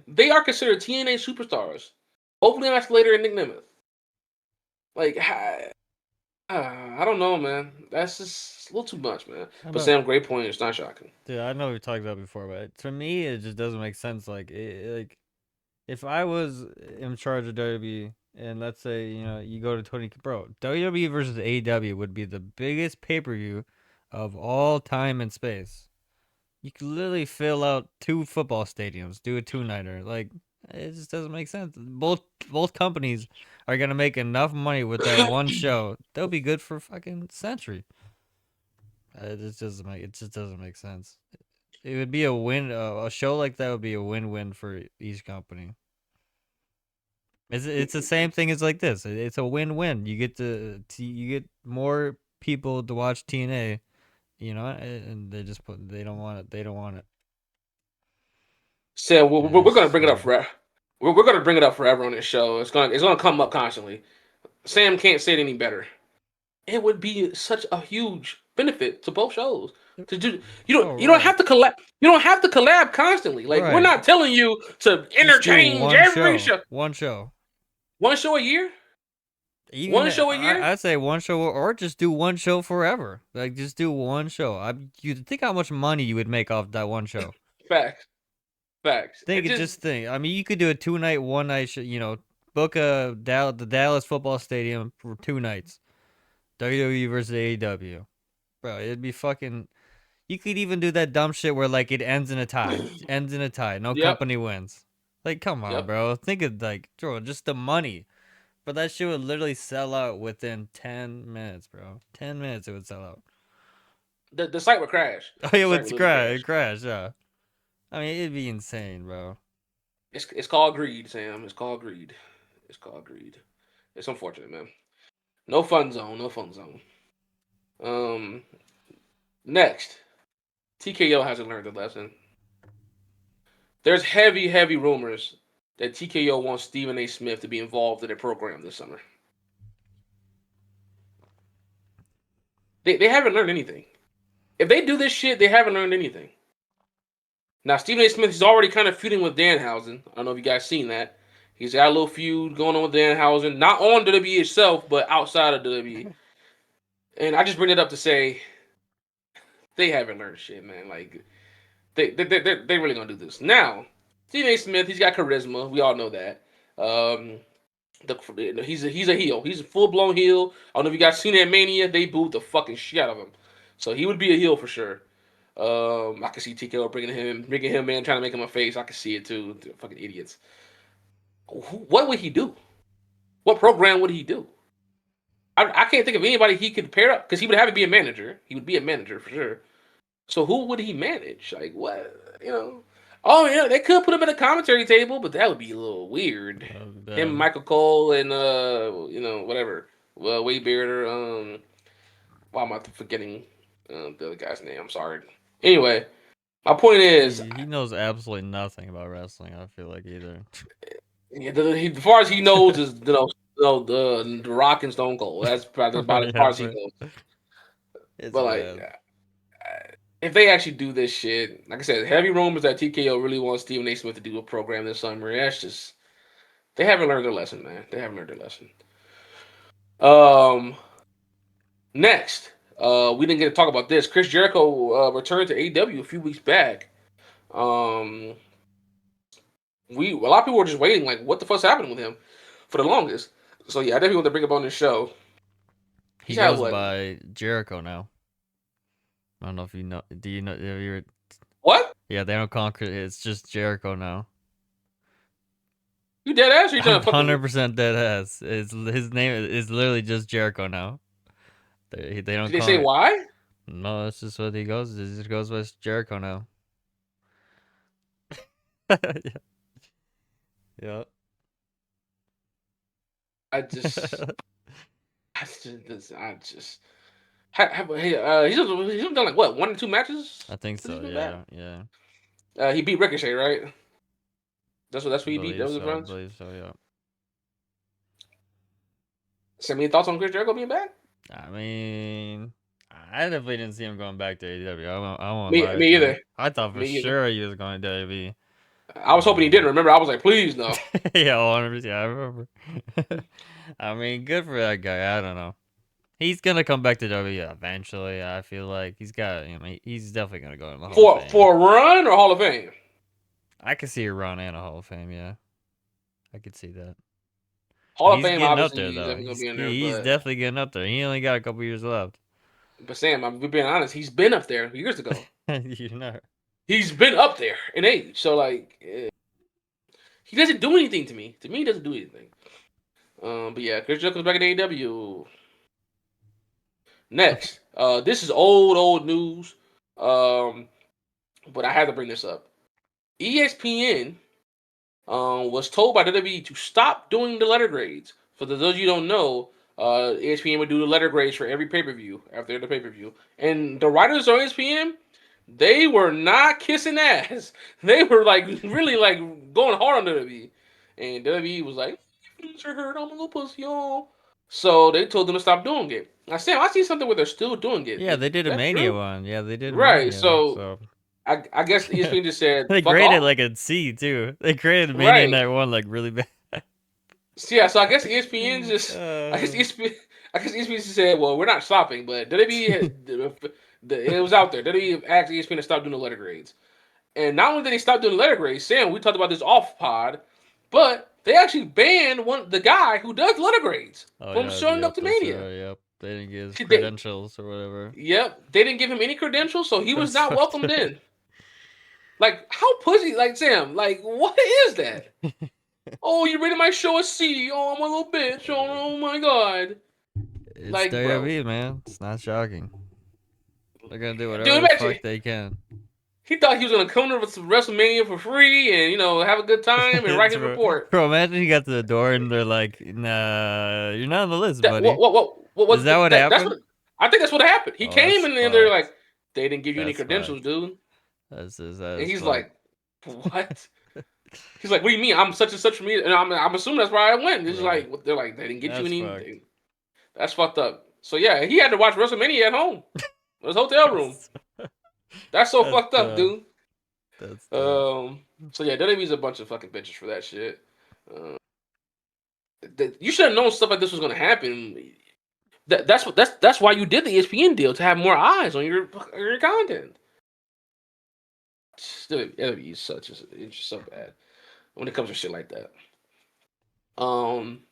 They are considered TNA superstars. Hopefully not Slater and Nick Nemeth. Like I don't know, man. That's just a little too much, man. I But know, Sam, great point. It's not shocking. dude. I know we talked about it before, but to me, it just doesn't make sense. Like if I was in charge of WWE, and let's say you go to 20, bro, WWE versus AEW would be the biggest pay per view of all time and space. You could literally fill out two football stadiums, do a two nighter. Like it just doesn't make sense. Both companies are gonna make enough money with that one show. They'll be good for fucking century. It just doesn't make sense. It would be a win. A show like that would be a win-win for each company. It's the same thing as like this. It's a win-win. You get you get more people to watch TNA. And they don't want it. They don't want it. Sam, we're It's gonna just bring it up weird. forever. We're gonna bring it up forever on this show. It's gonna come up constantly. Sam can't say it any better. It would be such a huge benefit to both shows to do. You don't Oh you don't right, have to collab. You don't have to collab constantly. Like we're right. not telling you to Just do interchange one every show. show. One show. One show a year. Even One show a year. I say one show, or just do one show forever. Like just do one show. You think how much money you would make off that one show. Facts. Facts. It just Just think. I mean, you could do a 2 night, one night show. Book the Dallas football stadium for 2 nights. WWE versus AEW, bro. It'd be fucking. You could even do that dumb shit where like it ends in a tie. Ends in a tie. No yep. company wins. Like, come on, Yep. bro. Think of like, bro, just the money. But that shit would literally sell out within 10 minutes, bro. 10 minutes it would sell out. The site would crash. Oh, The it site would would literally crash, crash. crash, yeah. I mean, it'd be insane, bro. It's called greed, Sam. It's called greed. It's called greed. It's unfortunate, man. No fun zone. No fun zone. Um. Next, TKO hasn't learned the lesson. There's heavy, heavy rumors that TKO wants Stephen A. Smith to be involved in a program this summer. They haven't learned anything. If they do this shit, they haven't learned anything. Now, Stephen A. Smith is already kind of feuding with Danhausen. I don't know if you guys seen that. He's got a little feud going on with Danhausen, not on WWE itself, but outside of WWE. And I just bring it up to say they haven't learned shit, man. Like they really gonna do this now. Stephen A. Smith, he's got charisma. We all know that. Um, he's a heel. He's a full blown heel. I don't know if you guys seen that Mania. They booed the fucking shit out of him. So he would be a heel for sure. I could see TKO bringing him in, trying to make him a face. I could see it too. They're fucking idiots. What would he do? What program would he do? I can't think of anybody he could pair up because he would have to be a manager. He would be a manager for sure. So who would he manage? Like what? Oh yeah, they could put him at a commentary table, but that would be a little weird. Him, Damn. Michael Cole, and whatever. Well, Wade Barrett or why am I forgetting the other guy's name? I'm sorry. Anyway, my point is, He knows absolutely nothing about wrestling. I feel like either. yeah, as far as he knows is the Rock and Stone Cold. That's probably about as Yeah, far as he bro. knows. It's But like, bad. if they actually do this shit, like I said, heavy rumors that TKO really wants Stephen A. Smith to do a program this summer. That's just they haven't learned their lesson, man. They haven't learned their lesson. Um, next, we didn't get to talk about this. Chris Jericho returned to AEW a few weeks back. Um, a lot of people were just waiting, like, what the fuck's happening with him for the longest. So yeah, I definitely want to bring up on this show. He He's had goes what? by Jericho now. I don't know if you know. Do you know? Have you What? Yeah, they don't conquer. It's just Jericho now. You dead ass? Or you trying I'm to fuck with me? 100% dead ass. His name is literally just Jericho now. They don't Did they call say it. why? No, that's just what he goes. He just goes by Jericho now. Yeah. Yeah. I just, I just. He's done like what 1 or 2 matches I think since he's so. been back. Yeah. Yeah. He beat Ricochet, right? That's what he beat. That Believe was the so. I front. believe so. Yeah. Send me thoughts on Chris Jericho being back. I mean, I definitely didn't see him going back to AEW. I won't Me, lie me to you. either. I thought for Me either. sure he was going to WWE. I was hoping he didn't. Remember, I was like, please no. Yeah, 100%. Yeah, I remember. I mean, good for that guy. I don't know. He's gonna come back to WWE eventually. I feel like he's got. He's definitely gonna go in the Hall of Fame. For a run or Hall of Fame. I could see a run and a Hall of Fame. Yeah, I could see that. Hall of He's Fame, getting up obviously, there he's though. definitely gonna be in there. He's definitely getting up there. He only got a couple years left. But Sam, I'm being honest. He's been up there years ago. You know. He's been up there in age. So like, he doesn't do anything to me. To me, he doesn't do anything. But yeah, Chris Jericho's back in AEW. Next, this is old news. Um, but I had to bring this up. ESPN was told by WWE to stop doing the letter grades. For those of you who don't know, ESPN would do the letter grades for every pay per view after the pay per view, and the writers on ESPN, they were not kissing ass. They were like really like going hard on WWE, and WWE was like, "Feelings are hurt. I'm a little pussy, y'all." So they told them to stop doing it. Now, Sam, I see something where they're still doing it. Yeah, Is they did a that Mania true? one. Yeah, they did a Right. Mania. So So I guess ESPN just said, they "Fuck graded off." like a C too. They graded Mania Right. Night One like really bad. So, yeah, so I guess ESPN just, I guess Uh, ESPN, I guess ESPN said, well, we're not stopping, but WWE, it was out there. WWE asked ESPN to stop doing the letter grades, and not only did they stop doing the letter grades, Sam, we talked about this off pod, but they actually banned the guy who does letter grades oh from yeah, showing up yep, to that's Mania. right. Yep, they didn't get his They, credentials or whatever. yep, they didn't give him any credentials, so he was That's not fucked welcomed up. in. Like, how pussy, like Sam, like what is that? Oh, you rated my show a C. Oh, I'm a little bitch. Oh my god. It's Like, bro. WWE, man. It's not shocking. They're gonna do Dude, whatever the imagine fuck they can. he thought he was gonna come to WrestleMania for free and have a good time and write It's his report. bro, imagine you got to the door and they're like, "Nah, you're not on the list, That buddy." what Is that what that's happened? what I think that's what happened. He Oh, came that's and they're like, fucked. they didn't give you any That's credentials, fucked. dude. That And is he's fucked. like, what? He's like, what do you mean? I'm such and such for me, and I'm assuming that's why I went. It's Right. like they're like they didn't get you That's fucked. anything. That's fucked up. So yeah, he had to watch WrestleMania at home, in his hotel room. That's That's so that's fucked up, dumb. dude. That's dumb. So yeah, WWE's a bunch of fucking bitches for that shit. Uh, you should have known stuff like this was gonna happen. That's why you did the ESPN deal to have more eyes on your content. Dude, WWE is it's just so bad when it comes to shit like that.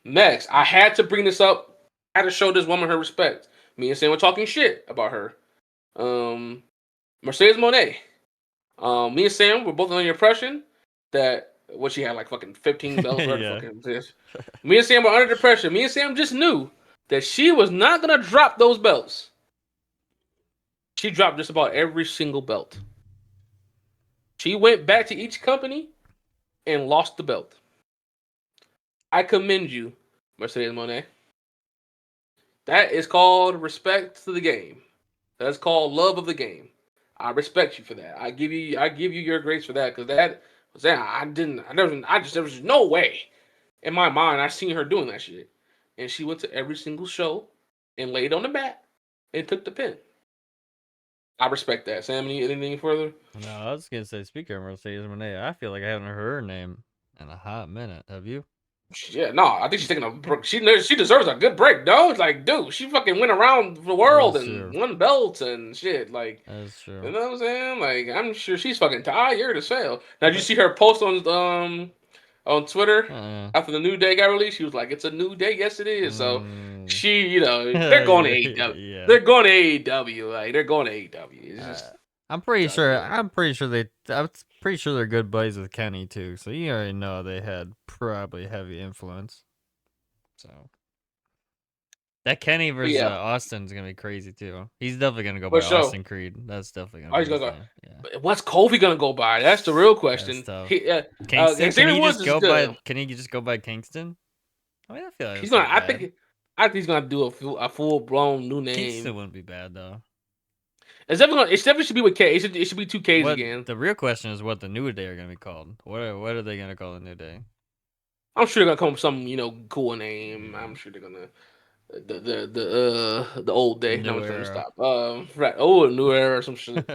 Next, I had to bring this up. I had to show this woman her respect. Me and Sam were talking shit about her. Um, Mercedes Monet. Me and Sam were both under the impression that what she had like fucking 15 belts, whatever the Yeah. fucking this. Me and Sam were under the pressure. Me and Sam just knew that she was not gonna drop those belts. She dropped just about every single belt. She went back to each company and lost the belt. I commend you, Mercedes Monet. That is called respect to the game. That's called love of the game. I respect you for that. I give you your grace for that because that was that I just there was no way in my mind I seen her doing that shit. And she went to every single show and laid on the mat and took the pin. I respect that. Sam, anything further? No, I was gonna say, speaking of Mercedes Monet, I feel like I haven't heard her name in a hot minute. Have you? Yeah, no, I think she's taking a break. She deserves a good break, though. It's like, dude, she fucking went around the world That's and true. won belts and shit. Like, That's you true. know what I'm saying? Like, I'm sure she's fucking tired as hell. Now, did you see her post on Twitter Uh, after the New Day got released? She was like, "It's a new day." Yes, it is. So mm, she, they're going to AEW. yeah. They're going to AEW. Like, they're going to AEW. It's Uh, just I'm pretty sure. goddamn. I'm pretty sure they. I'm pretty sure they're good buddies with Kenny too. So you already know they had probably heavy influence. So that Kenny But versus yeah, Austin's gonna be crazy too. He's definitely gonna go for by sure. Austin Creed. That's definitely gonna Oh, be he's gonna his go. name. Yeah, What's Kofi gonna go by? That's the real that's question. tough. He, Kingston? Can Xavier he Woods just is go by? good. Can he just go by Kingston? I mean, I feel like He's that's gonna. not bad. I think he's gonna do a full blown new Kingston name. wouldn't be bad though. It definitely should be with K. It should be two Ks What again. the real question is what the New Day are gonna be called. What are they gonna call the New Day? I'm sure they're gonna come up with some cool name. I'm Yeah. sure they're gonna the old day. No, New let me era. stop. Right. Oh, a new era or some shit.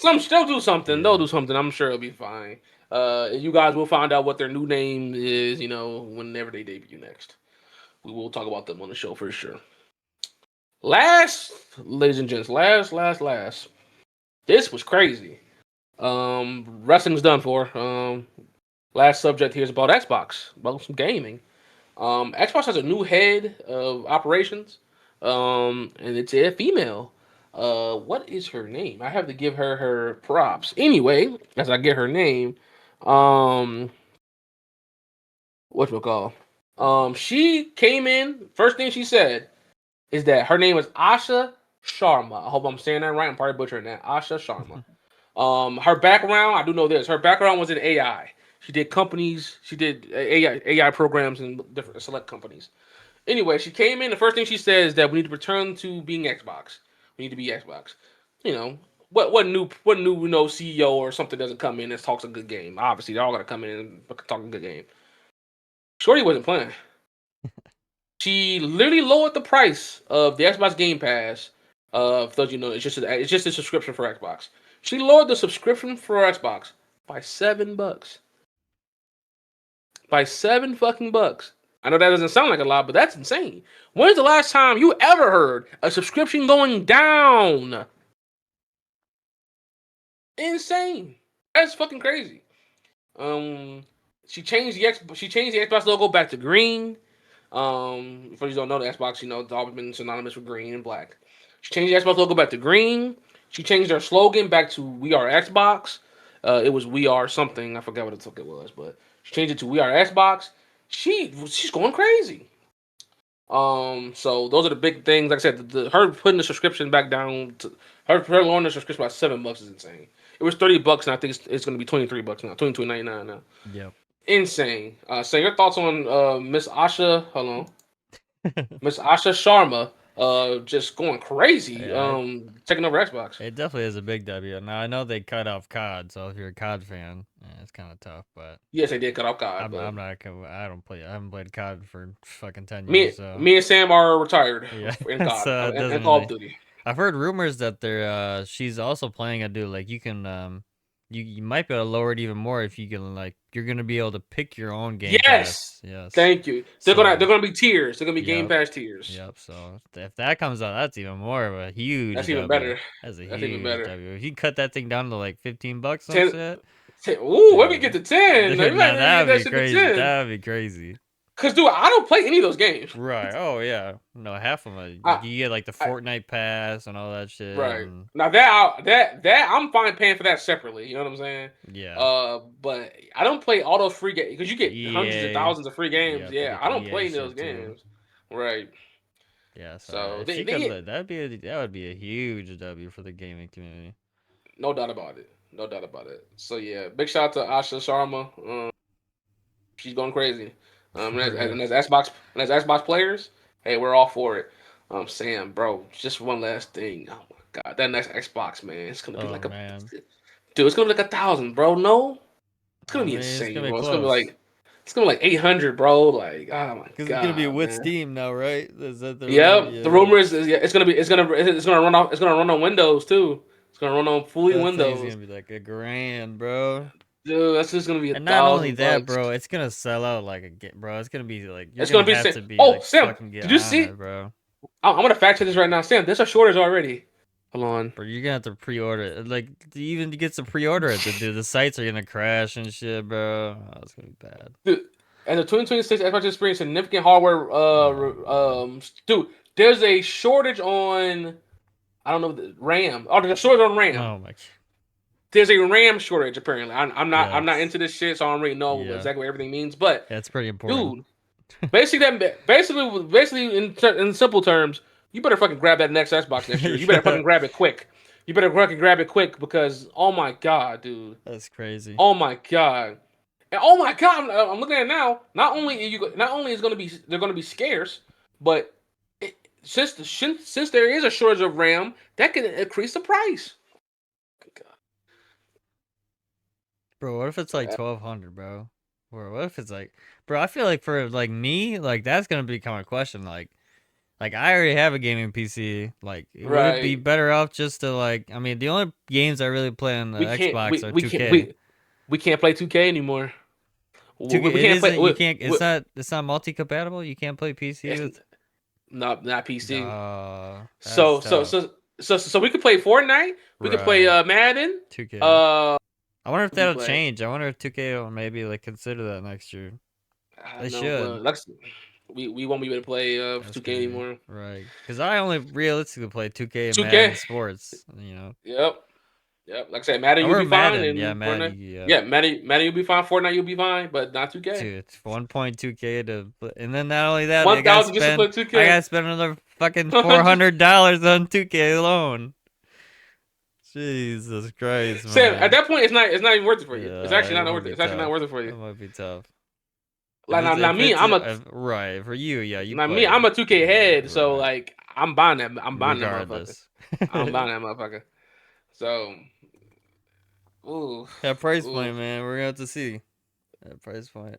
They'll do something. They'll Yeah. do something. I'm sure it'll be fine. You guys will find out what their new name is. Whenever they debut next. We will talk about them on the show for sure. Last, ladies and gents, last. This was crazy. Wrestling's done for. Last subject here is about Xbox, about some gaming. Xbox has a new head of operations, and it's a female. What is her name? I have to give her props. Anyway, as I get her name, um, whatchamacall? She came in. First thing she said is that her name is Asha Sharma. I hope I'm saying that right. I'm probably butchering that. Asha Sharma. Her background, I do know this. Her background was in AI. She did companies. She did AI programs in different select companies. Anyway, she came in. The first thing she says is that we need to return to being Xbox. We need to be Xbox. You know what new CEO or something doesn't come in and talks a good game. Obviously, they're all gonna come in and talk a good game. Shorty wasn't playing. She literally lowered the price of the Xbox Game Pass. For those it's just a subscription for Xbox. She lowered the subscription for Xbox by $7. By seven fucking bucks. I know that doesn't sound like a lot, but that's insane. When's the last time you ever heard a subscription going down? Insane. That's fucking crazy. Um, she changed the Xbox logo back to green. For those who don't know, the Xbox, it's always been synonymous with green and black. She changed the Xbox logo back to green. She changed their slogan back to "We Are Xbox." It was "We Are something." I forgot what the fuck it was, but she changed it to "We Are Xbox." She's going crazy. So those are the big things. Like I said, her putting the subscription back down to her lowering the subscription by $7 is insane. It was $30, and I think it's going to be $23 now, 22.99 now. Yep. Insane. So your thoughts on Miss Asha? Hold on, Miss Asha Sharma. Just going crazy. Yeah, Taking over Xbox. it definitely is a big W. Now I know they cut off COD, so if you're a COD fan, it's kind of tough. But Yes, they did cut off God, I'm but not. I don't play. I haven't played COD for fucking 10 years. me So me and Sam are retired yeah, in COD so it and doesn't Call of really. Duty. I've heard rumors that she's also planning to do like you can you might be able to lower it even more if you can like you're gonna be able to pick your own game Yes, pass. Yes. thank you. They're So gonna be tiers. They're gonna be Game yep. Pass tiers. Yep. So if that comes out, that's even more of a huge That's even W. better. That's a That's even huge better. W. If you cut that thing down to like $15, some 10, shit, 10 ooh, let me get dude, to 10. You dude, might now be able to get that'd that be shit to crazy. 10. That'd be crazy. Cause dude, I don't play any of those games. Right. Oh yeah. No, half of them. You I, get like the I Fortnite pass and all that shit, right and now that I'm fine paying for that separately. You know what I'm saying? yeah, But I don't play all those free games because you get hundreds of EA. thousands of free games. Yep, you Yeah, get I the don't EA play any of those shit too. games. Right. Yeah, so So if she could, they that would be a huge W for the gaming community. no doubt about it. No doubt about it. So yeah, big shout out to Asha Sharma. She's going crazy. For real. And as Xbox players, hey, we're all for it. Sam, bro, just one last thing. Oh my god, that next Xbox, man, it's gonna be Oh like a man. dude. It's gonna be like 1,000, bro. No, it's gonna I be mean, it's insane, gonna be bro. close. It's gonna be like 800, bro. Like, oh my Cause it's gonna be god, with man. Steam now, right? Is that the rumor? Yep, the Yeah. rumor is yeah, it's gonna run off. It's gonna run on Windows too. It's gonna run on fully That thing's Windows. gonna be like $1,000, bro. Dude, that's just gonna be a And not only thousand that, bucks. bro, it's gonna sell out like a get, bro. It's gonna be like you're It's gonna gonna be have Sam. to be Oh, like Sam, fucking get did you on see? it, bro. I'm gonna fact check this right now, Sam. There's a shortage already. Hold on. Bro, you're gonna have to pre-order it. Like, even to get to pre-order it, dude, the sites are gonna crash and shit, bro. Oh, it's gonna be bad. Dude, as a 2026 Xbox experience significant hardware Oh man. dude, there's a shortage on I don't know the RAM. Oh, there's a shortage on RAM. Oh my. There's a RAM shortage apparently. I'm not That's into this shit, so I don't really know yeah. exactly what everything means. But That's pretty important. dude, basically in simple terms, you better fucking grab that next Xbox next year. You better Yeah. fucking grab it quick. You better fucking grab it quick because oh my god, dude. That's crazy. Oh my god. And oh my god, I'm looking at it now. Not only is they're gonna be scarce, but since there is a shortage of RAM, that can increase the price. Bro, what if it's like 1,200, bro? Or what if it's like, bro? I feel like for like me, like that's gonna become a question. Like I already have a gaming PC. Like, would it be Right. better off just to like? I mean, the only games I really play on the We can't Xbox are we can't 2K. we can't play 2K anymore. 2K. We It can't play. isn't. You can't. It's not multi compatible. You can't play PC It's with. not PC. That's So so tough. so so we could play Fortnite. We could play Right. Madden. 2K. Uh, I wonder if we could that'll play. change. I wonder if 2K will maybe like consider that next year. I They don't know. should. We won't be able to play That's 2K crazy. anymore. Right. Because I only realistically play 2K and 2K. Madden Sports. You know. Yep. Yep. Like I said, Madden I you'll wear be fine, Madden. Yeah, and Madden. Fortnite. Yeah. Yeah, Madden you'll be fine. Fortnite you'll be fine, but not 2K. Dude, it's 1.2K to, and then not only that, 1,000 just to play I 2K. gotta spend another fucking 100. $400 on 2K alone. Jesus Christ, Sam, at man. that point, it's not even worth it for you. It's Yeah, actually it not might worth it. be It's actually not tough. worth it for That you. might be tough. Like now me, Right for you, yeah, you now me, play. I'm a 2K head, so Right. like I'm buying that. I'm buying that motherfucker. Regardless. I'm buying that motherfucker. So, ooh, That price ooh. point, man, we're gonna have to see. That price point.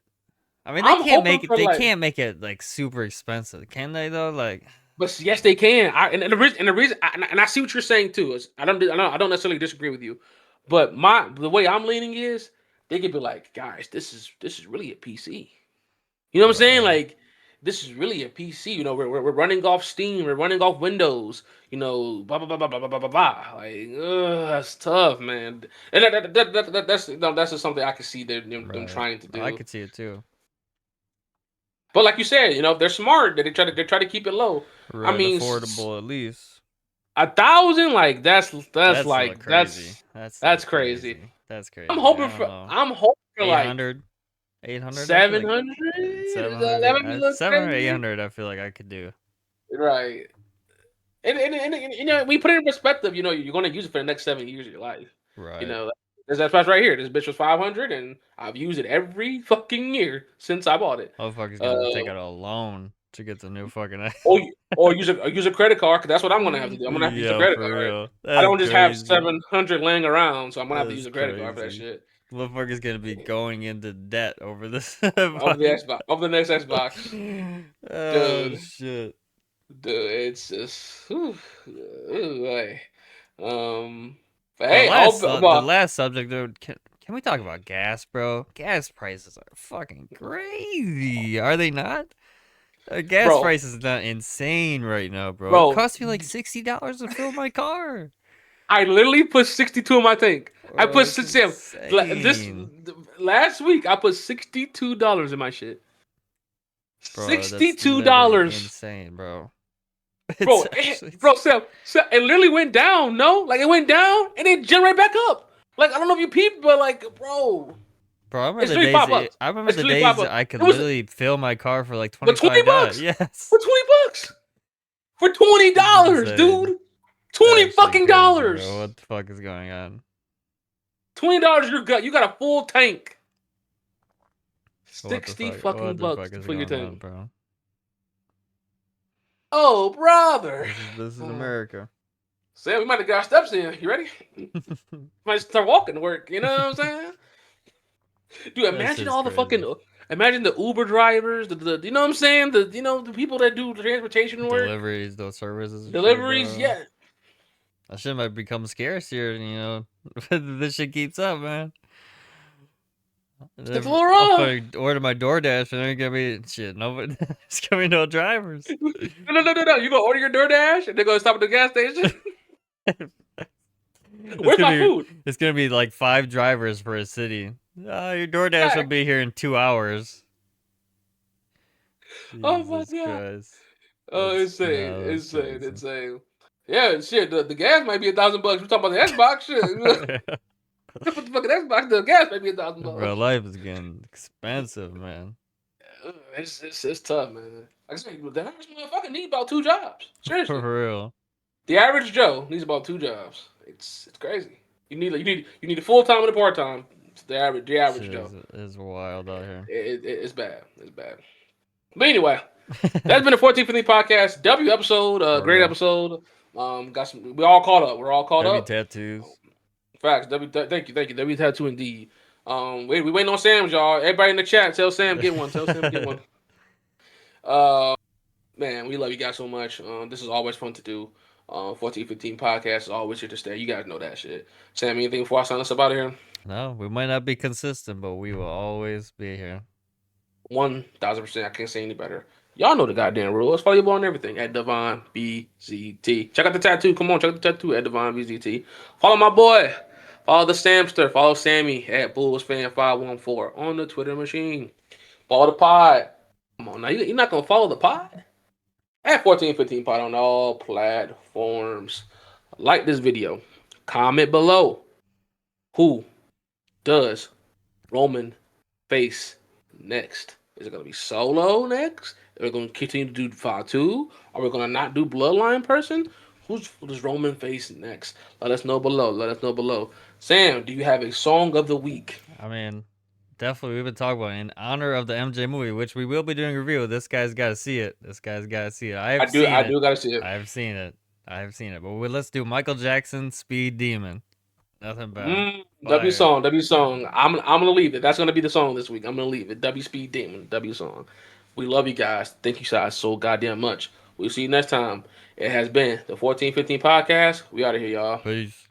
I mean, I'm hoping for they like, can't make it like super expensive, can they though? Like, but yes, they can. And the reason, and I see what you're saying too. Is I don't necessarily disagree with you, but the way I'm leaning is they could be like, guys, this is really a PC. You know what I'm saying? right. Like, this is really a PC. You know, we're running off Steam, we're running off Windows. You know, blah blah blah blah blah blah blah blah. Like, that's tough, man. And that's no, that's just something I can see them Right. trying to I do. could see it too. But like you said, you know, they're smart. They try to keep it low. I Right, mean, affordable at least. 1,000, like That's a little crazy. That's a little that's crazy. crazy. That's crazy. I don't know. I'm hoping for like 800, 800. I feel like 700. 700. That would be a little 700, crazy, 800. I feel like I could do. right? And you know, we put it in perspective. You know, you're going to use it for the next 7 years of your life. You Right. know, there's that price right here. This bitch was 500, and I've used it every fucking year since I bought it. Motherfucker's Uh, gonna have to take out a loan to get the new fucking. or use a credit card because that's what I'm gonna have to do. I'm gonna have to use a Yeah, credit for card. real. I That's don't just have crazy. 700 laying around, so I'm gonna have to use That's a credit card for that crazy. shit. Motherfucker's gonna be going into debt over this Of the fucking. Xbox, of the next Xbox, Oh dude. shit. Dude, it's just, ooh, hey. But The hey, last the well, last subject, dude. Can we talk about gas, bro? Gas prices are fucking crazy, are they not? Gas bro, prices is not insane right now, bro. It bro, costs me like $60 to fill my car. I literally put 62 in my tank. I Bro, put it's Sam this insane. last week. I put $62 in my shit. Bro, that's literally $62. insane, bro. Bro, It's actually Sam, it literally went down, no? Like it went down and then jumped right back up. Like I don't know if you peeped, but like, bro, bro. I remember it's the literally days. five bucks. I remember It's the literally five days bucks. I could It was literally fill my car for like but 20 $25. bucks Yes, for $20 for $20, it's insane. dude. It's 20 actually fucking crazy, bro. dollars. What the fuck is going on? $20 you got a full tank. What the 60 fuck? fucking What the bucks fuck is for your going on, tank. bro? Oh, brother. This is America. Sam, we might have got steps in. You ready? Might start walking to work. You know what I'm saying? Dude, That imagine shit's all the fucking, crazy. imagine the Uber drivers, the you know what I'm saying, the people that do transportation work, Deliveries, those services and shit, deliveries. bro. Yeah, That shit might become scarce here, this shit keeps up, man. it's a I'm little rough. gonna order my DoorDash and there ain't gonna be shit. Nobody, there's gonna be no drivers. No. You gonna order your DoorDash and they're gonna stop at the gas station. it's Where's gonna my be food? it's gonna be like 5 drivers for a city. Your DoorDash will Back. be here in 2 hours. Oh my Jesus god. Christ. Oh, insane, That's insane, crazy. insane. Yeah, shit. The gas might be $1,000. We talking about the Xbox. Shit. Put the fucking Xbox. The gas might be Bro, $1,000. life is getting expensive, man. It's tough, man. Like I said, the average motherfucker need about 2 jobs. For Seriously, real. the average Joe needs about 2 jobs. It's crazy. You need a full time and a part time. The average Shit Joe. is wild out here. It's bad. It's bad. But anyway, that's been the 1450 podcast. W episode. For Great real. episode. Got some. We all caught up. We're all caught Heavy up. tattoos. Facts. Thank you. W tattoo indeed. We waiting on Sam's, y'all. Everybody in the chat, tell Sam get one. Tell Sam get one. Uh, Man, we love you guys so much. This is always fun to do. 1415 podcast is always here to stay. You guys know that shit. Sam, anything before I sign us up out of here? No, we might not be consistent, but we will always be here. 1000%. I can't say any better. Y'all know the goddamn rules. Follow your boy on everything at Devon BZT. Check out the tattoo. Come on, check out the tattoo at Devon BZT. Follow my boy. Follow the Samster. Follow Sammy at BullsFan514 on the Twitter machine. Follow the pod. Come on, now you're not gonna follow the pod? At 1415 pod on all platforms. Like this video. Comment below. Who does Roman face next? Is it going to be Solo next? Are we going to continue to do Fatu? Are we going to not do Bloodline person? Who does Roman face next? Let us know below. Let us know below. Sam, do you have a song of the week? I mean, definitely we've been talking about it. In honor of the MJ movie, which we will be doing a review. This guy's got to see it. This guy's got to see it. I I've do. seen I it. do gotta see it. I've seen it. I've seen it. But let's do Michael Jackson, Speed Demon. Nothing better. W Fire. song. W song. I'm gonna leave it. That's gonna be the song this week. I'm gonna leave it. W Speed Demon. W song. We love you guys. Thank you guys so goddamn much. We'll see you next time. It has been the 1415 podcast. We out of here, y'all. Peace.